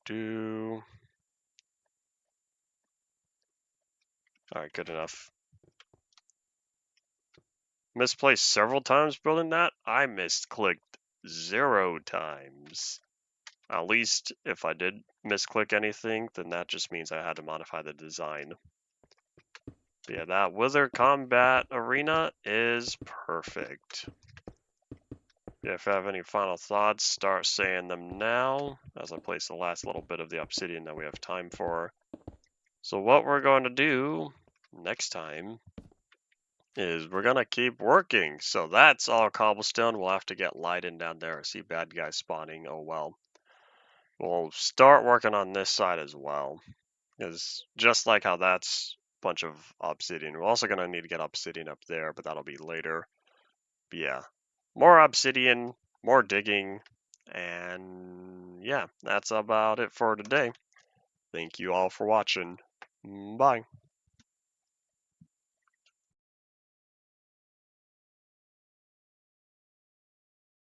Do. All right, good enough. Misplaced several times building that. I misclicked 0 times. At least if I did misclick anything, then that just means I had to modify the design. But yeah, that Wither combat arena is perfect. Yeah, if you have any final thoughts, start saying them now as I place the last little bit of the obsidian that we have time for. So what we're going to do next time is we're going to keep working. So that's all cobblestone. We'll have to get Leiden down there. I see bad guys spawning. Oh well. We'll start working on this side as well. Because just like how that's a bunch of obsidian, we're also going to need to get obsidian up there, but that'll be later. But yeah, more obsidian, more digging, and yeah, that's about it for today. Thank you all for watching. Bye.